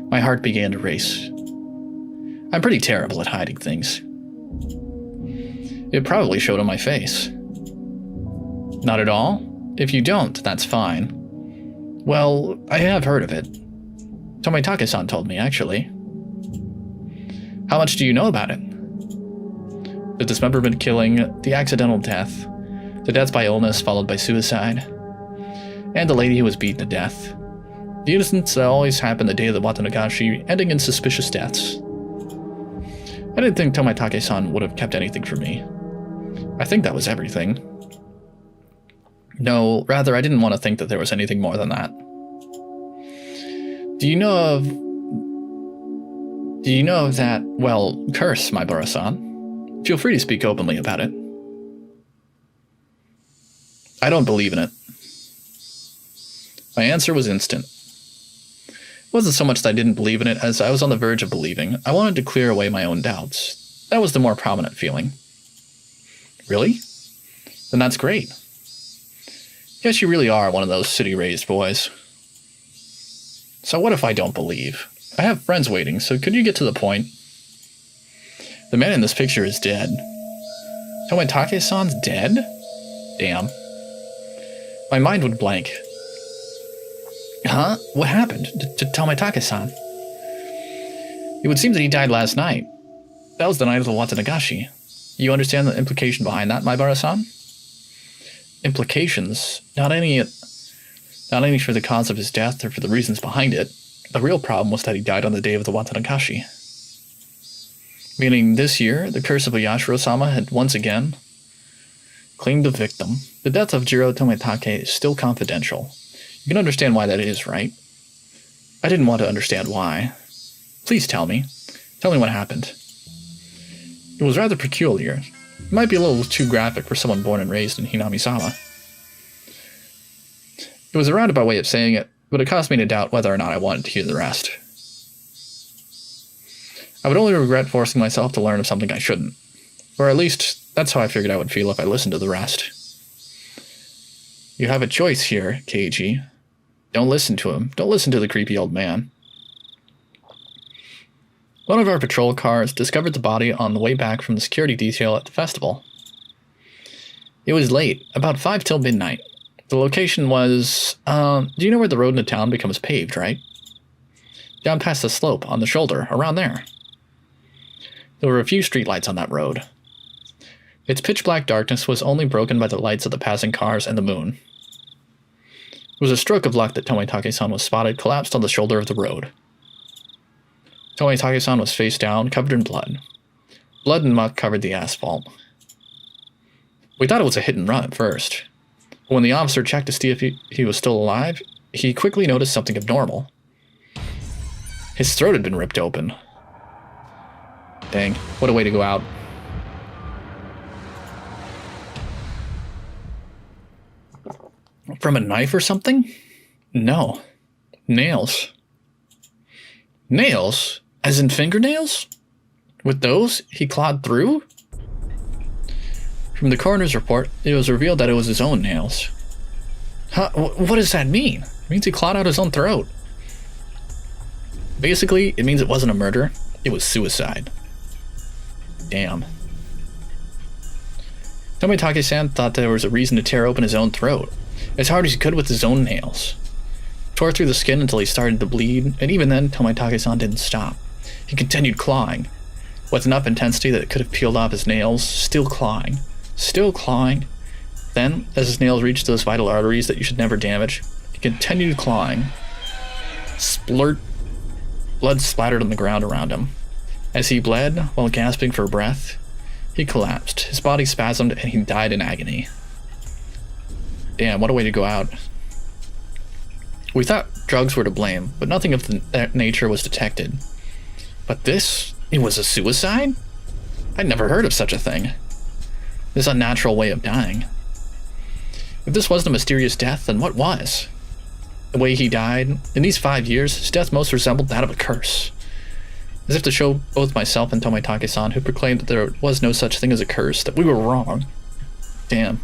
My heart began to race. I'm pretty terrible at hiding things. It probably showed on my face. Not at all? If you don't, that's fine. Well, I have heard of it. Tomitake-san told me, actually. How much do you know about it? The dismemberment killing, the accidental death, the death by illness followed by suicide, and the lady who was beaten to death. The incidents that always happen the day of the Watanagashi, ending in suspicious deaths. I didn't think Tomitake-san would have kept anything from me. I think that was everything. No, rather, I didn't want to think that there was anything more than that. Do you know of that, well, curse, my Baro-san? Feel free to speak openly about it. I don't believe in it. My answer was instant. It wasn't so much that I didn't believe in it as I was on the verge of believing. I wanted to clear away my own doubts. That was the more prominent feeling. Really? Then that's great. Guess you really are one of those city-raised boys. So what if I don't believe? I have friends waiting, so could you get to the point? The man in this picture is dead. Tomitake-san's dead? Damn. My mind would blank. Huh? What happened to Tomitake-san? It would seem that he died last night. That was the night of the Watanagashi. You understand the implication behind that, my Baro-san? Implications? Not any for the cause of his death or for the reasons behind it. The real problem was that he died on the day of the Watanagashi. Meaning this year, the curse of Oyashiro-sama had once again claimed a victim. The death of Jiro Tomitake is still confidential. You can understand why that is, right? I didn't want to understand why. Please tell me. Tell me what happened. It was rather peculiar. It might be a little too graphic for someone born and raised in Hinamizawa. It was a roundabout way of saying it, but it caused me to doubt whether or not I wanted to hear the rest. I would only regret forcing myself to learn of something I shouldn't. Or at least, that's how I figured I would feel if I listened to the rest. You have a choice here, Keiji. Don't listen to him. Don't listen to the creepy old man. One of our patrol cars discovered the body on the way back from the security detail at the festival. It was late, about 5 till midnight. The location was, do you know where the road into town becomes paved, right? Down past the slope, on the shoulder, around there. There were a few streetlights on that road. Its pitch-black darkness was only broken by the lights of the passing cars and the moon. It was a stroke of luck that Tomitake-san was spotted collapsed on the shoulder of the road. Tomitake-san was face down, covered in blood. Blood and muck covered the asphalt. We thought it was a hit and run at first. But when the officer checked to see if he was still alive, he quickly noticed something abnormal. His throat had been ripped open. Dang, what a way to go out. From a knife or something? No. Nails. Nails? As in fingernails? With those, he clawed through? From the coroner's report, it was revealed that it was his own nails. Huh? What does that mean? It means he clawed out his own throat. Basically, it means it wasn't a murder, it was suicide. Damn. Tomitake-san thought there was a reason to tear open his own throat, as hard as he could with his own nails. Tore through the skin until he started to bleed, and even then, Tomitake-san didn't stop. He continued clawing, with enough intensity that it could have peeled off his nails, still clawing. Still clawing. Then, as his nails reached those vital arteries that you should never damage, he continued clawing. Splurt. Blood splattered on the ground around him. As he bled, while gasping for breath, he collapsed. His body spasmed, and he died in agony. Damn, what a way to go out. We thought drugs were to blame, but nothing of that nature was detected. But this? It was a suicide? I'd never heard of such a thing. This unnatural way of dying. If this wasn't a mysterious death, then what was? The way he died, in these 5 years, his death most resembled that of a curse. As if to show both myself and Tomitake-san, who proclaimed that there was no such thing as a curse, that we were wrong. Damn.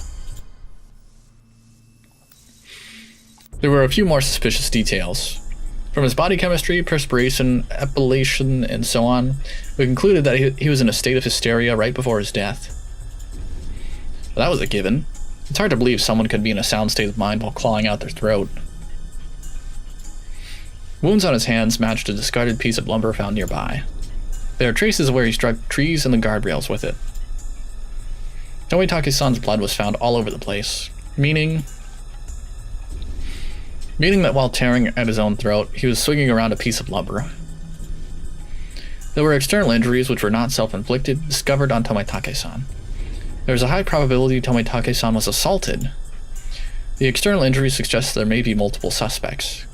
There were a few more suspicious details. From his body chemistry, perspiration, epilation, and so on, we concluded that he was in a state of hysteria right before his death. But that was a given. It's hard to believe someone could be in a sound state of mind while clawing out their throat. Wounds on his hands matched a discarded piece of lumber found nearby. There are traces of where he struck trees and the guardrails with it. Tomitake-san's blood was found all over the place, meaning that while tearing at his own throat, he was swinging around a piece of lumber. There were external injuries which were not self-inflicted, discovered on Tomitake-san. There was a high probability Tomitake-san was assaulted. The external injuries suggest there may be multiple suspects.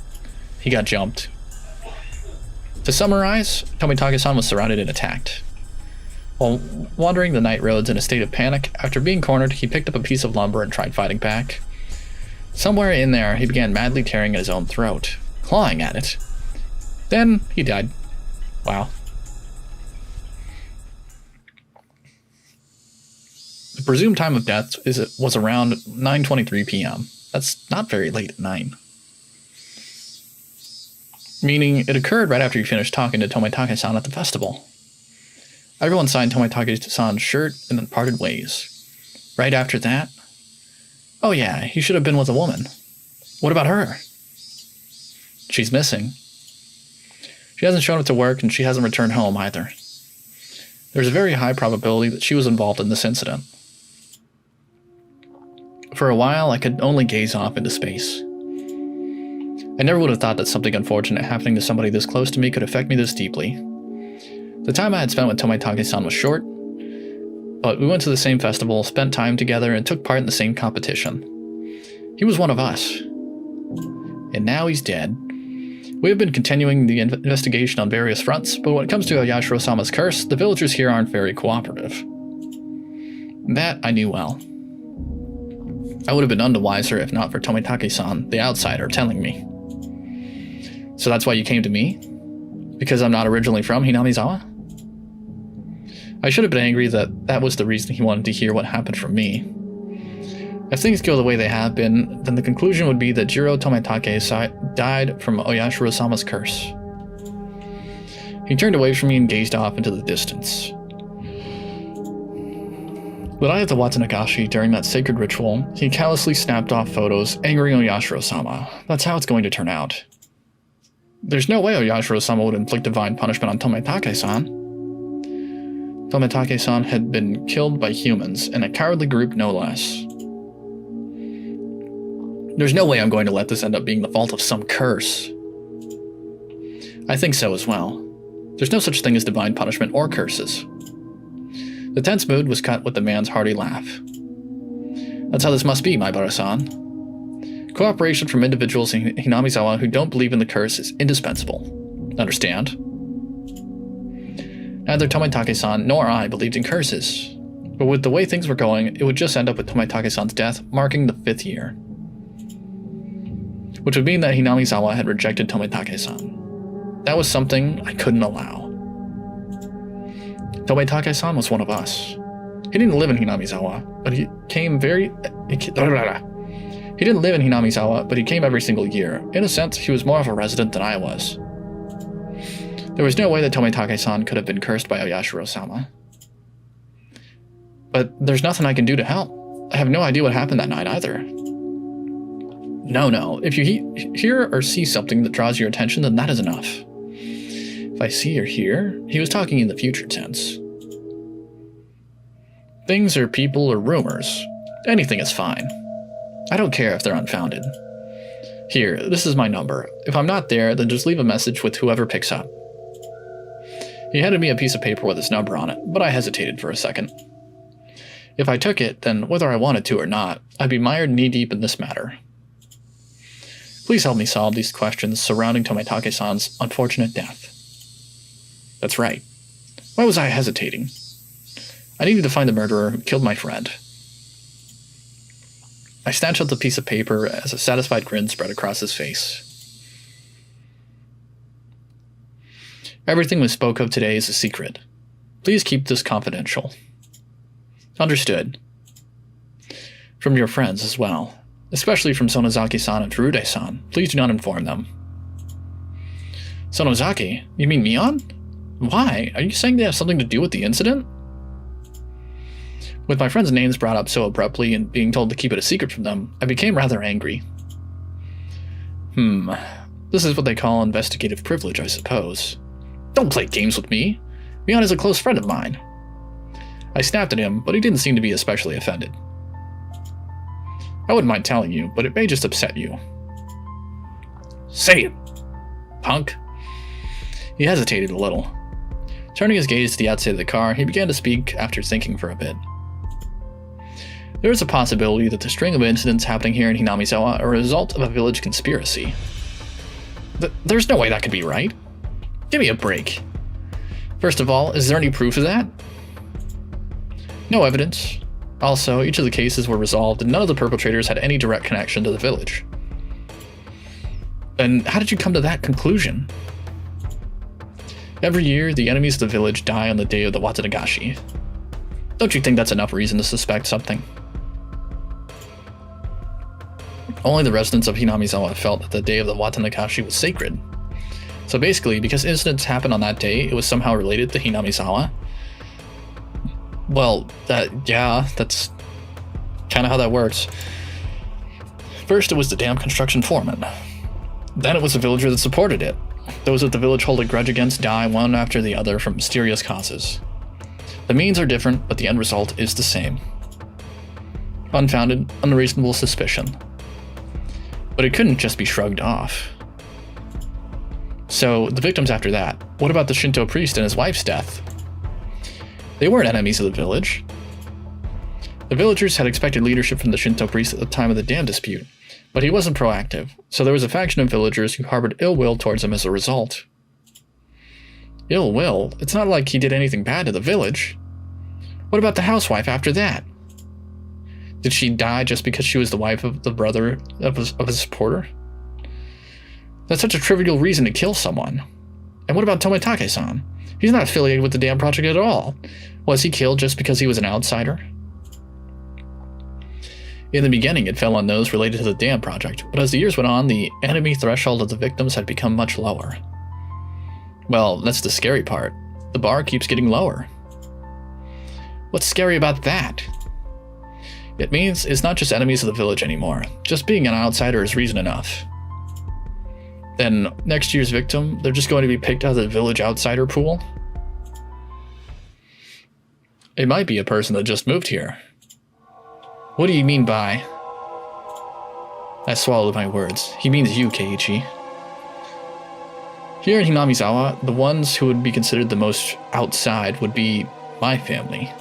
He got jumped. To summarize, Tomitake-san was surrounded and attacked. While wandering the night roads in a state of panic, after being cornered, he picked up a piece of lumber and tried fighting back. Somewhere in there, he began madly tearing at his own throat, clawing at it. Then, he died. Wow. The presumed time of death was around 9:23 p.m. That's not very late at night. Meaning, it occurred right after he finished talking to Tomitake-san at the festival. Everyone signed Tomitake-san's shirt and then parted ways. Right after that, oh yeah, he should have been with a woman. What about her? She's missing. She hasn't shown up to work and she hasn't returned home either. There's a very high probability that she was involved in this incident. For a while, I could only gaze off into space. I never would have thought that something unfortunate happening to somebody this close to me could affect me this deeply. The time I had spent with Tomitake-san was short, but we went to the same festival, spent time together, and took part in the same competition. He was one of us. And now he's dead. We have been continuing the investigation on various fronts, but when it comes to Oyashiro-sama's curse, the villagers here aren't very cooperative. That I knew well. I would have been none the wiser if not for Tomitake-san, the outsider, telling me. So that's why you came to me? Because I'm not originally from Hinamizawa? I should have been angry that was the reason he wanted to hear what happened from me. If things go the way they have been, then the conclusion would be that Jiro Tomitake died from Oyashiro-sama's curse. He turned away from me and gazed off into the distance. The night of the Watanagashi, during that sacred ritual, he callously snapped off photos, angering Oyashiro-sama. That's how it's going to turn out. There's no way Oyashiro-sama would inflict divine punishment on Tomitake-san. Tomitake-san had been killed by humans, and a cowardly group no less. There's no way I'm going to let this end up being the fault of some curse. I think so as well. There's no such thing as divine punishment or curses. The tense mood was cut with the man's hearty laugh. That's how this must be, Maibara-san. Cooperation from individuals in Hinamizawa who don't believe in the curse is indispensable. Understand? Neither Tomitake-san nor I believed in curses, but with the way things were going, it would just end up with Tomitake-san's death marking the 5th year. Which would mean that Hinamizawa had rejected Tomitake-san. That was something I couldn't allow. Tomitake-san was one of us. He didn't live in Hinamizawa, but he came He didn't live in Hinamizawa, but he came every single year. In a sense, he was more of a resident than I was. There was no way that Tomitake-san could have been cursed by Oyashiro-sama. But there's nothing I can do to help. I have no idea what happened that night either. No. If you hear or see something that draws your attention, then that is enough. If I see or hear, he was talking in the future tense. Things or people or rumors, anything is fine. I don't care if they're unfounded. Here, this is my number. If I'm not there, then just leave a message with whoever picks up. He handed me a piece of paper with his number on it, but I hesitated for a second. If I took it, then whether I wanted to or not, I'd be mired knee-deep in this matter. Please help me solve these questions surrounding Tomitake-san's unfortunate death. That's right. Why was I hesitating? I needed to find the murderer who killed my friend. I snatched up the piece of paper as a satisfied grin spread across his face. Everything we spoke of today is a secret. Please keep this confidential. Understood. From your friends as well, especially from Sonozaki-san and Furude-san. Please do not inform them. Sonozaki? You mean Mion? Why? Are you saying they have something to do with the incident? With my friends' names brought up so abruptly and being told to keep it a secret from them, I became rather angry. This is what they call investigative privilege, I suppose. Don't play games with me. Mion is a close friend of mine. I snapped at him, but he didn't seem to be especially offended. I wouldn't mind telling you, but it may just upset you. Say it, punk. He hesitated a little. Turning his gaze to the outside of the car, he began to speak after thinking for a bit. There is a possibility that the string of incidents happening here in Hinamizawa are a result of a village conspiracy. There's no way that could be right. Give me a break. First of all, is there any proof of that? No evidence. Also, each of the cases were resolved and none of the perpetrators had any direct connection to the village. Then how did you come to that conclusion? Every year, the enemies of the village die on the day of the Watanagashi. Don't you think that's enough reason to suspect something? Only the residents of Hinamizawa felt that the day of the Watanagashi was sacred. So basically, because incidents happened on that day, it was somehow related to Hinamizawa. Well, that's kind of how that works. First, it was the dam construction foreman. Then it was the villager that supported it. Those that the village hold a grudge against die one after the other from mysterious causes. The means are different, but the end result is the same. Unfounded, unreasonable suspicion. But it couldn't just be shrugged off. So, the victims after that, what about the Shinto priest and his wife's death? They weren't enemies of the village. The villagers had expected leadership from the Shinto priest at the time of the dam dispute, but he wasn't proactive, so there was a faction of villagers who harbored ill will towards him as a result. Ill will? It's not like he did anything bad to the village. What about the housewife after that? Did she die just because she was the wife of the brother of a supporter? That's such a trivial reason to kill someone. And what about Tomitake-san? He's not affiliated with the dam project at all. Was he killed just because he was an outsider? In the beginning, it fell on those related to the dam project, but as the years went on, the enemy threshold of the victims had become much lower. Well, that's the scary part. The bar keeps getting lower. What's scary about that? It means it's not just enemies of the village anymore. Just being an outsider is reason enough. Then, next year's victim, they're just going to be picked out of the village outsider pool? It might be a person that just moved here. What do you mean by... I swallowed my words. He means you, Keiichi. Here in Hinamizawa, the ones who would be considered the most outside would be my family.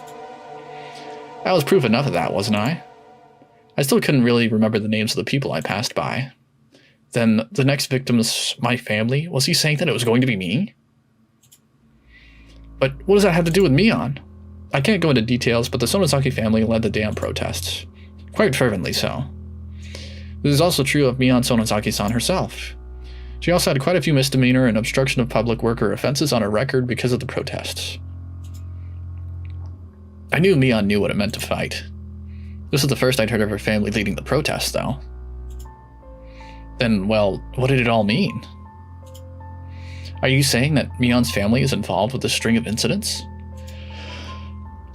That was proof enough of that, wasn't I? I still couldn't really remember the names of the people I passed by. Then the next victim's my family? Was he saying that it was going to be me? But what does that have to do with Mion? I can't go into details, but the Sonozaki family led the damn protests. Quite fervently so. This is also true of Mion Sonozaki-san herself. She also had quite a few misdemeanor and obstruction of public worker offenses on her record because of the protests. I knew Mion knew what it meant to fight. This was the first I'd heard of her family leading the protests, though. Then, well, what did it all mean? Are you saying that Mion's family is involved with a string of incidents?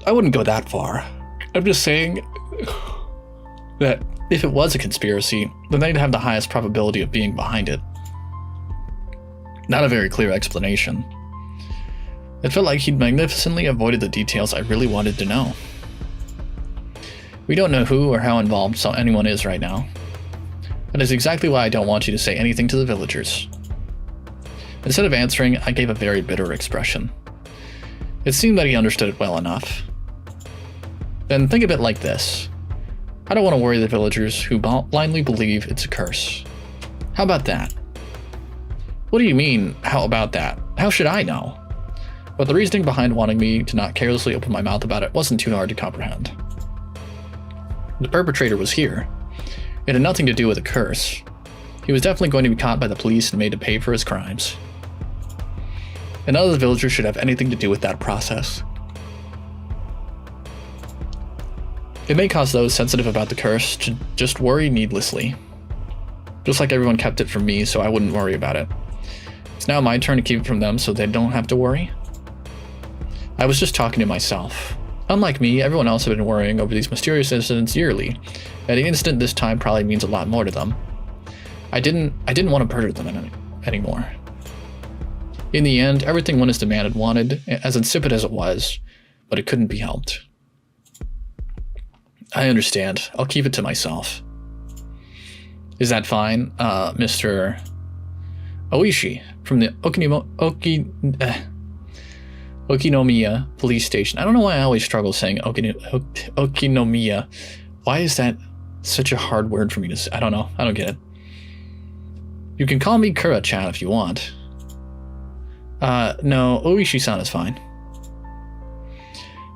I wouldn't go that far. I'm just saying that if it was a conspiracy, then they'd have the highest probability of being behind it. Not a very clear explanation. It felt like he'd magnificently avoided the details I really wanted to know. We don't know who or how involved anyone is right now. That is exactly why I don't want you to say anything to the villagers. Instead of answering, I gave a very bitter expression. It seemed that he understood it well enough. Then think of it like this. I don't want to worry the villagers who blindly believe it's a curse. How about that? What do you mean, how about that? How should I know? But the reasoning behind wanting me to not carelessly open my mouth about it wasn't too hard to comprehend. The perpetrator was here. It had nothing to do with a curse. He was definitely going to be caught by the police and made to pay for his crimes. And none of the villagers should have anything to do with that process. It may cause those sensitive about the curse to just worry needlessly. Just like everyone kept it from me, so I wouldn't worry about it. It's now my turn to keep it from them so they don't have to worry. I was just talking to myself. Unlike me, everyone else had been worrying over these mysterious incidents yearly, and an incident this time probably means a lot more to them. I didn't want to murder them anymore. In the end, everything went as the man had wanted, as insipid as it was, but it couldn't be helped. I understand. I'll keep it to myself. Is that fine, Mr. Oishi from the Okinomiya police station? I don't know why I always struggle saying Okinomiya. Why is that such a hard word for me to say? I don't know. I don't get it. You can call me Kura-chan if you want. No, Oishi-san is fine.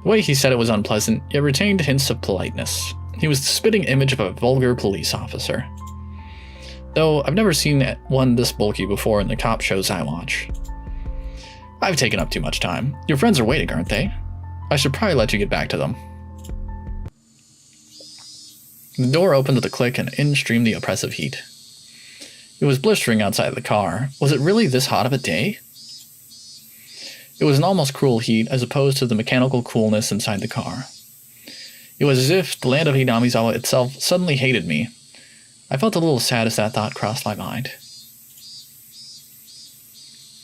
The way he said it was unpleasant, yet retained hints of politeness. He was the spitting image of a vulgar police officer. Though I've never seen one this bulky before in the cop shows I watch. I've taken up too much time. Your friends are waiting, aren't they? I should probably let you get back to them. The door opened with a click and in streamed the oppressive heat. It was blistering outside the car. Was it really this hot of a day? It was an almost cruel heat as opposed to the mechanical coolness inside the car. It was as if the land of Hinamizawa itself suddenly hated me. I felt a little sad as that thought crossed my mind.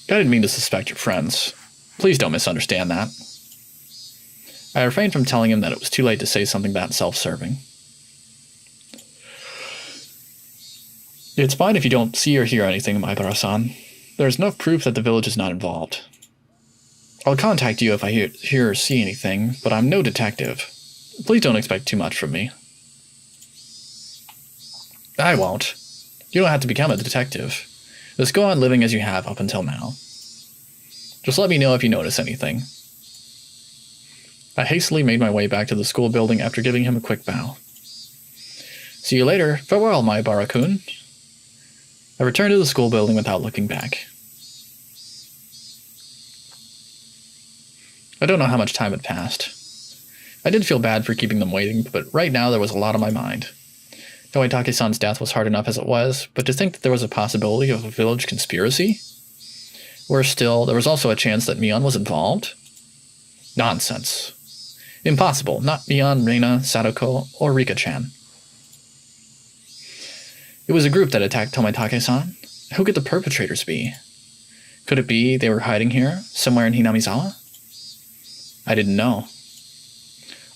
I didn't mean to suspect your friends. Please don't misunderstand that. I refrained from telling him that it was too late to say something that self-serving. It's fine if you don't see or hear anything, Maibara-san. There's enough proof that the village is not involved. I'll contact you if I hear or see anything, but I'm no detective. Please don't expect too much from me. I won't. You don't have to become a detective. Just go on living as you have up until now. Just let me know if you notice anything. I hastily made my way back to the school building after giving him a quick bow. See you later. Farewell, Maibara-kun. I returned to the school building without looking back. I don't know how much time had passed. I did feel bad for keeping them waiting, but right now there was a lot on my mind. Noitake-san's death was hard enough as it was, but to think that there was a possibility of a village conspiracy? Worse still, there was also a chance that Mion was involved? Nonsense. Impossible. Not Mion, Reina, Sadako, or Rika-chan. It was a group that attacked Tomitake-san. Who could the perpetrators be? Could it be they were hiding here, somewhere in Hinamizawa? I didn't know.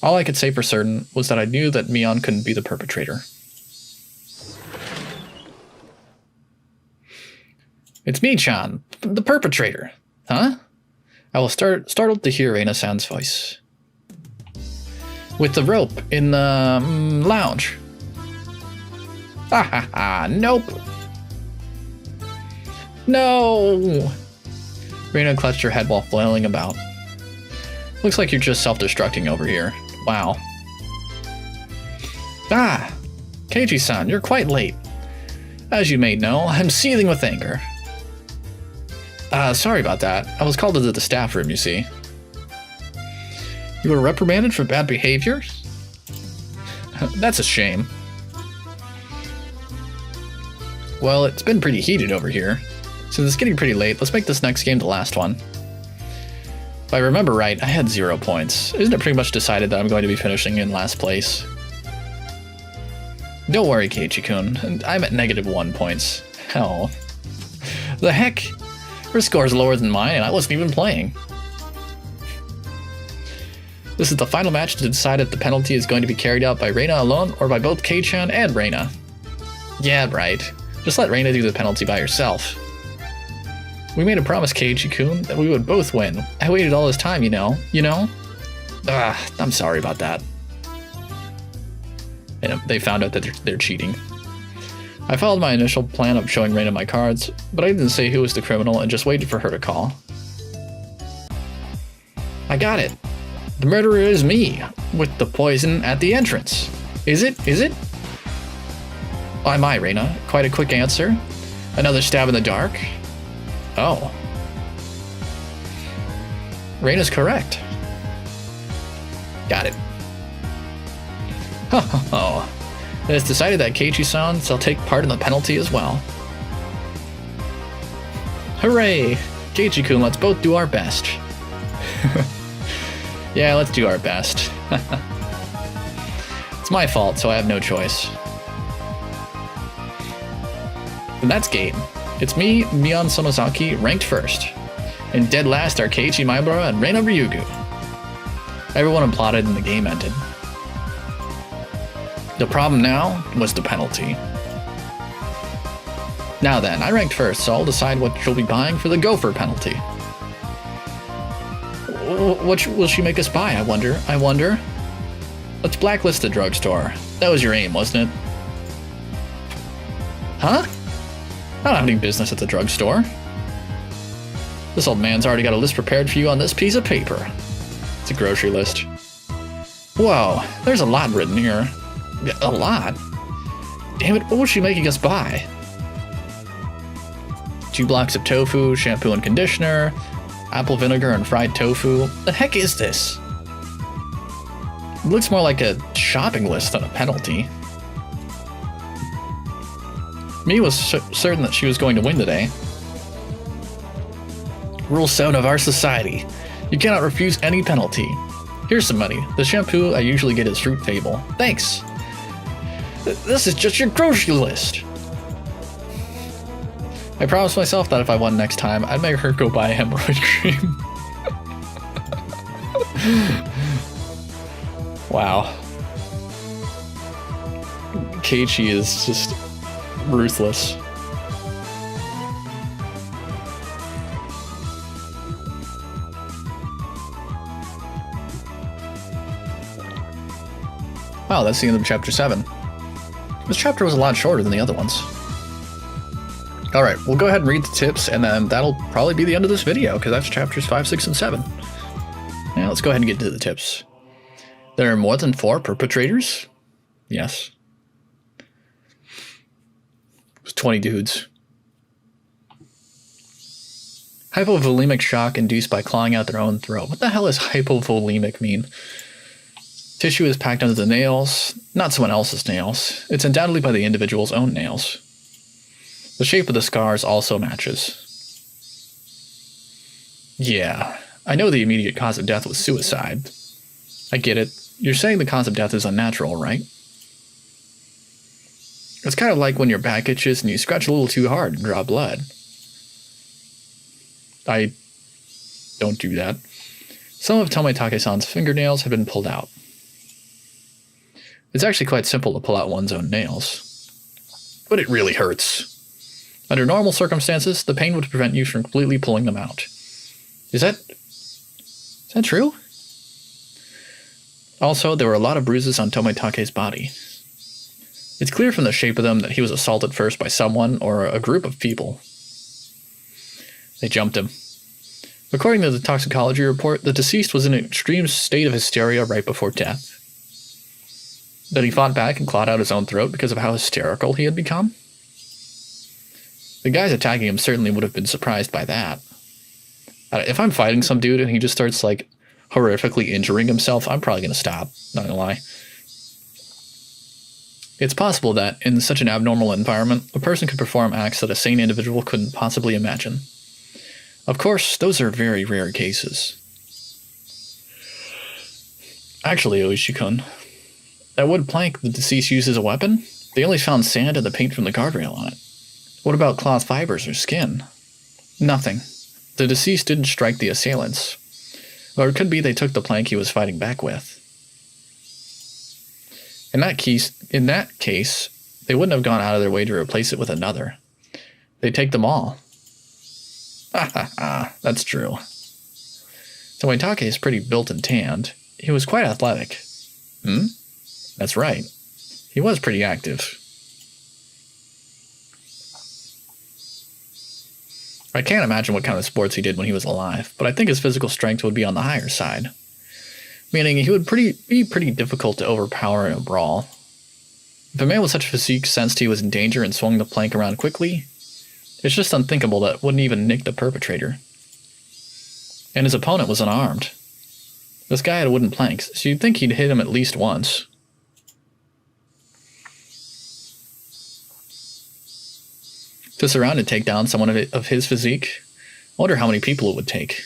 All I could say for certain was that I knew that Mion couldn't be the perpetrator. It's me, Chan, the perpetrator. Huh? I was startled to hear Reina-san's voice. With the rope in the lounge. Ha ha ha, nope. No! Reina clutched her head while flailing about. Looks like you're just self-destructing over here. Wow. Ah! Keiji-san, you're quite late. As you may know, I'm seething with anger. Sorry about that. I was called into the staff room, you see. You were reprimanded for bad behavior? That's a shame. Well, it's been pretty heated over here. Since it's getting pretty late, let's make this next game the last one. If I remember right, I had 0 points. Isn't it pretty much decided that I'm going to be finishing in last place? Don't worry, Keiichi-kun. I'm at -1 points. Hell. The heck? Her score's lower than mine, and I wasn't even playing. This is the final match to decide if the penalty is going to be carried out by Reina alone or by both Kei-chan and Reina. Yeah, right. Just let Reina do the penalty by herself. We made a promise, Keiichi-kun, that we would both win. I waited all this time, you know? I'm sorry about that. And they found out that they're cheating. I followed my initial plan of showing Reina my cards, but I didn't say who was the criminal and just waited for her to call. I got it. The murderer is me, with the poison at the entrance. Is it? Why, my Reina. Quite a quick answer. Another stab in the dark? Oh. Reina's correct. Got it. Oh. It is decided that Keiichi-san shall take part in the penalty as well. Hooray! Keiichi-kun, let's both do our best. Yeah, let's do our best. It's my fault, so I have no choice. And that's game. It's me, Mion Sonozaki, ranked first. And dead last are Keiichi Maibara and Reina Ryugu. Everyone applauded and the game ended. The problem now was the penalty. Now then, I ranked first, so I'll decide what she'll be buying for the gopher penalty. What will she make us buy, I wonder? Let's blacklist the drugstore. That was your aim, wasn't it? Huh? I don't have any business at the drugstore. This old man's already got a list prepared for you on this piece of paper. It's a grocery list. Whoa, there's a lot written here. A lot? Damn it, what was she making us buy? 2 blocks of tofu, shampoo and conditioner, apple vinegar and fried tofu. The heck is this? It looks more like a shopping list than a penalty. Me was certain that she was going to win today. Rule 7 of our society. You cannot refuse any penalty. Here's some money. The shampoo I usually get is Fruit Fable. Thanks. This is just your grocery list. I promised myself that if I won next time, I'd make her go buy hemorrhoid cream. Wow. Keiichi is just ruthless. Wow, that's the end of chapter 7. This chapter was a lot shorter than the other ones. Alright, we'll go ahead and read the tips, and then that'll probably be the end of this video, because that's chapters 5, 6, and 7. Now let's go ahead and get into the tips. There are more than 4 perpetrators? Yes. It was 20 dudes. Hypovolemic shock induced by clawing out their own throat. What the hell does hypovolemic mean? Tissue is packed under the nails, not someone else's nails. It's undoubtedly by the individual's own nails. The shape of the scars also matches. Yeah, I know the immediate cause of death was suicide. I get it. You're saying the cause of death is unnatural, right? It's kind of like when your back itches and you scratch a little too hard and draw blood. I don't do that. Some of Tomoe-take-san's fingernails have been pulled out. It's actually quite simple to pull out one's own nails. But it really hurts. Under normal circumstances, the pain would prevent you from completely pulling them out. Is that true? Also, there were a lot of bruises on Tomitake's body. It's clear from the shape of them that he was assaulted first by someone or a group of people. They jumped him. According to the toxicology report, the deceased was in an extreme state of hysteria right before death. That he fought back and clawed out his own throat because of how hysterical he had become? The guys attacking him certainly would have been surprised by that. If I'm fighting some dude and he just starts, like, horrifically injuring himself, I'm probably going to stop, not going to lie. It's possible that, in such an abnormal environment, a person could perform acts that a sane individual couldn't possibly imagine. Of course, those are very rare cases. Actually, Oishi-kun, that wood plank the deceased used as a weapon? They only found sand and the paint from the guardrail on it. What about cloth fibers or skin? Nothing. The deceased didn't strike the assailants. Or it could be they took the plank he was fighting back with. In that case, they wouldn't have gone out of their way to replace it with another. They'd take them all. Ha ha ha, that's true. Tomitake is pretty built and tanned. He was quite athletic. That's right. He was pretty active. I can't imagine what kind of sports he did when he was alive, but I think his physical strength would be on the higher side. Meaning he would be pretty difficult to overpower in a brawl. If a man with such physique sensed he was in danger and swung the plank around quickly, it's just unthinkable that it wouldn't even nick the perpetrator. And his opponent was unarmed. This guy had wooden planks, so you'd think he'd hit him at least once. To surround and take down someone of his physique, I wonder how many people it would take.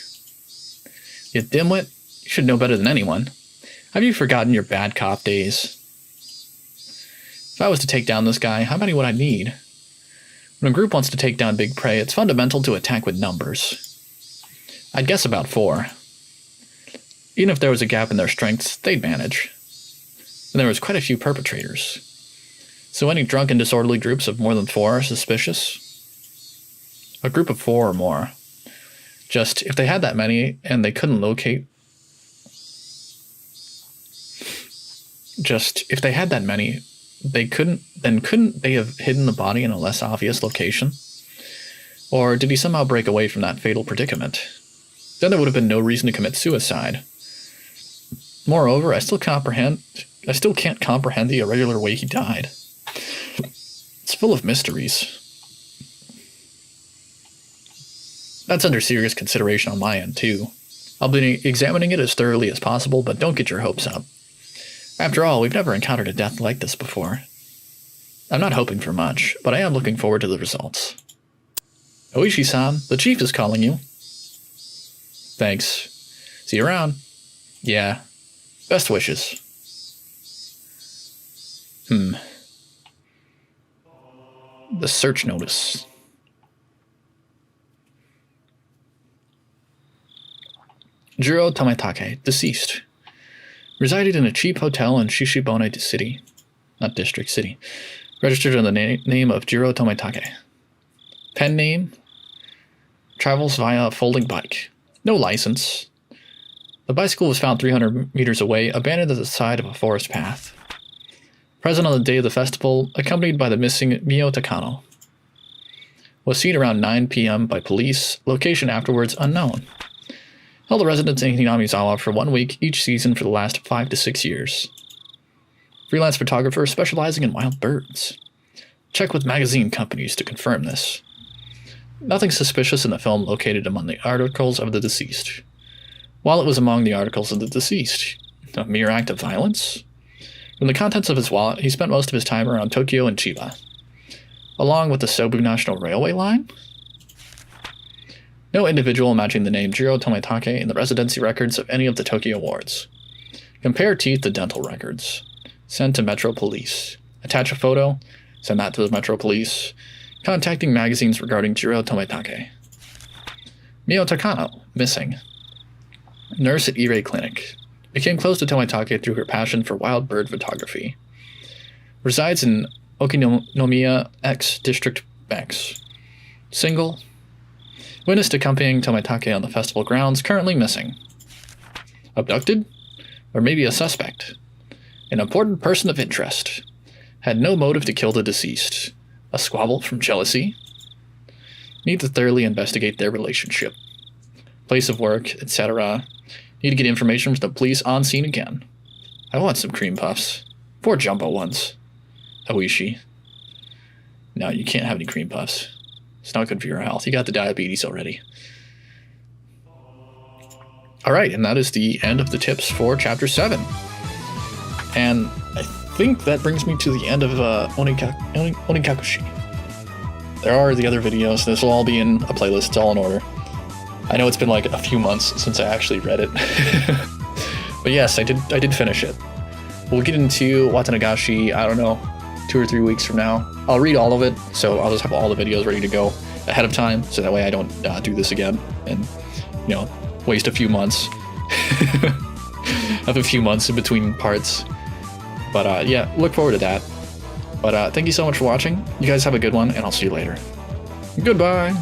You dimwit, you should know better than anyone. Have you forgotten your bad cop days? If I was to take down this guy, how many would I need? When a group wants to take down big prey, it's fundamental to attack with numbers. I'd guess about 4. Even if there was a gap in their strengths, they'd manage. And there was quite a few perpetrators. So any drunk and disorderly groups of more than 4 are suspicious? A group of 4 or more. Just, if they had that many and they couldn't locate... if they had that many, couldn't they have hidden the body in a less obvious location? Or did he somehow break away from that fatal predicament? Then there would have been no reason to commit suicide. Moreover, I still can't comprehend the irregular way he died. It's full of mysteries. That's under serious consideration on my end, too. I'll be examining it as thoroughly as possible, but don't get your hopes up. After all, we've never encountered a death like this before. I'm not hoping for much, but I am looking forward to the results. Oishi-san, the chief is calling you. Thanks. See you around. Yeah. Best wishes. The search notice. Jiro Tomitake, deceased. Resided in a cheap hotel in Shishibone City. Not district, city. Registered under the name of Jiro Tomitake. Pen name. Travels via a folding bike. No license. The bicycle was found 300 meters away, abandoned at the side of a forest path. Present on the day of the festival, accompanied by the missing Mio Takano. Was seen around 9 p.m. by police, location afterwards unknown. Held a residence in Hinamizawa for 1 week each season for the last 5 to 6 years. Freelance photographer specializing in wild birds. Check with magazine companies to confirm this. Nothing suspicious in the film located among the articles of the deceased. Wallet was among the articles of the deceased. A mere act of violence? From the contents of his wallet, he spent most of his time around Tokyo and Chiba, along with the Sobu National Railway line. No individual matching the name Jiro Tomitake in the residency records of any of the Tokyo wards. Compare teeth to dental records. Send to Metro Police. Attach a photo. Send that to the Metro Police. Contacting magazines regarding Jiro Tomitake. Mio Takano, missing. Nurse at Ire Clinic. Became close to Tomitake through her passion for wild bird photography. Resides in Okinomiya X District X. Single. Witnessed accompanying Tomitake on the festival grounds, currently missing. Abducted? Or maybe a suspect. An important person of interest. Had no motive to kill the deceased. A squabble from jealousy? Need to thoroughly investigate their relationship. Place of work, etc. Need to get information from the police on scene again. I want some cream puffs. 4 jumbo ones. Oishi. No, you can't have any cream puffs. It's not good for your health. You got the diabetes already. Alright, and that is the end of the tips for Chapter 7. And I think that brings me to the end of Onikakushi. There are the other videos. This will all be in a playlist. It's all in order. I know it's been like a few months since I actually read it. But yes, I did finish it. We'll get into Watanagashi, I don't know, 2 or 3 weeks from now. I'll read all of it, so I'll just have all the videos ready to go ahead of time, so that way I don't do this again and, you know, waste a few months. Have a few months in between parts. But yeah, look forward to that. But thank you so much for watching. You guys have a good one, and I'll see you later. Goodbye!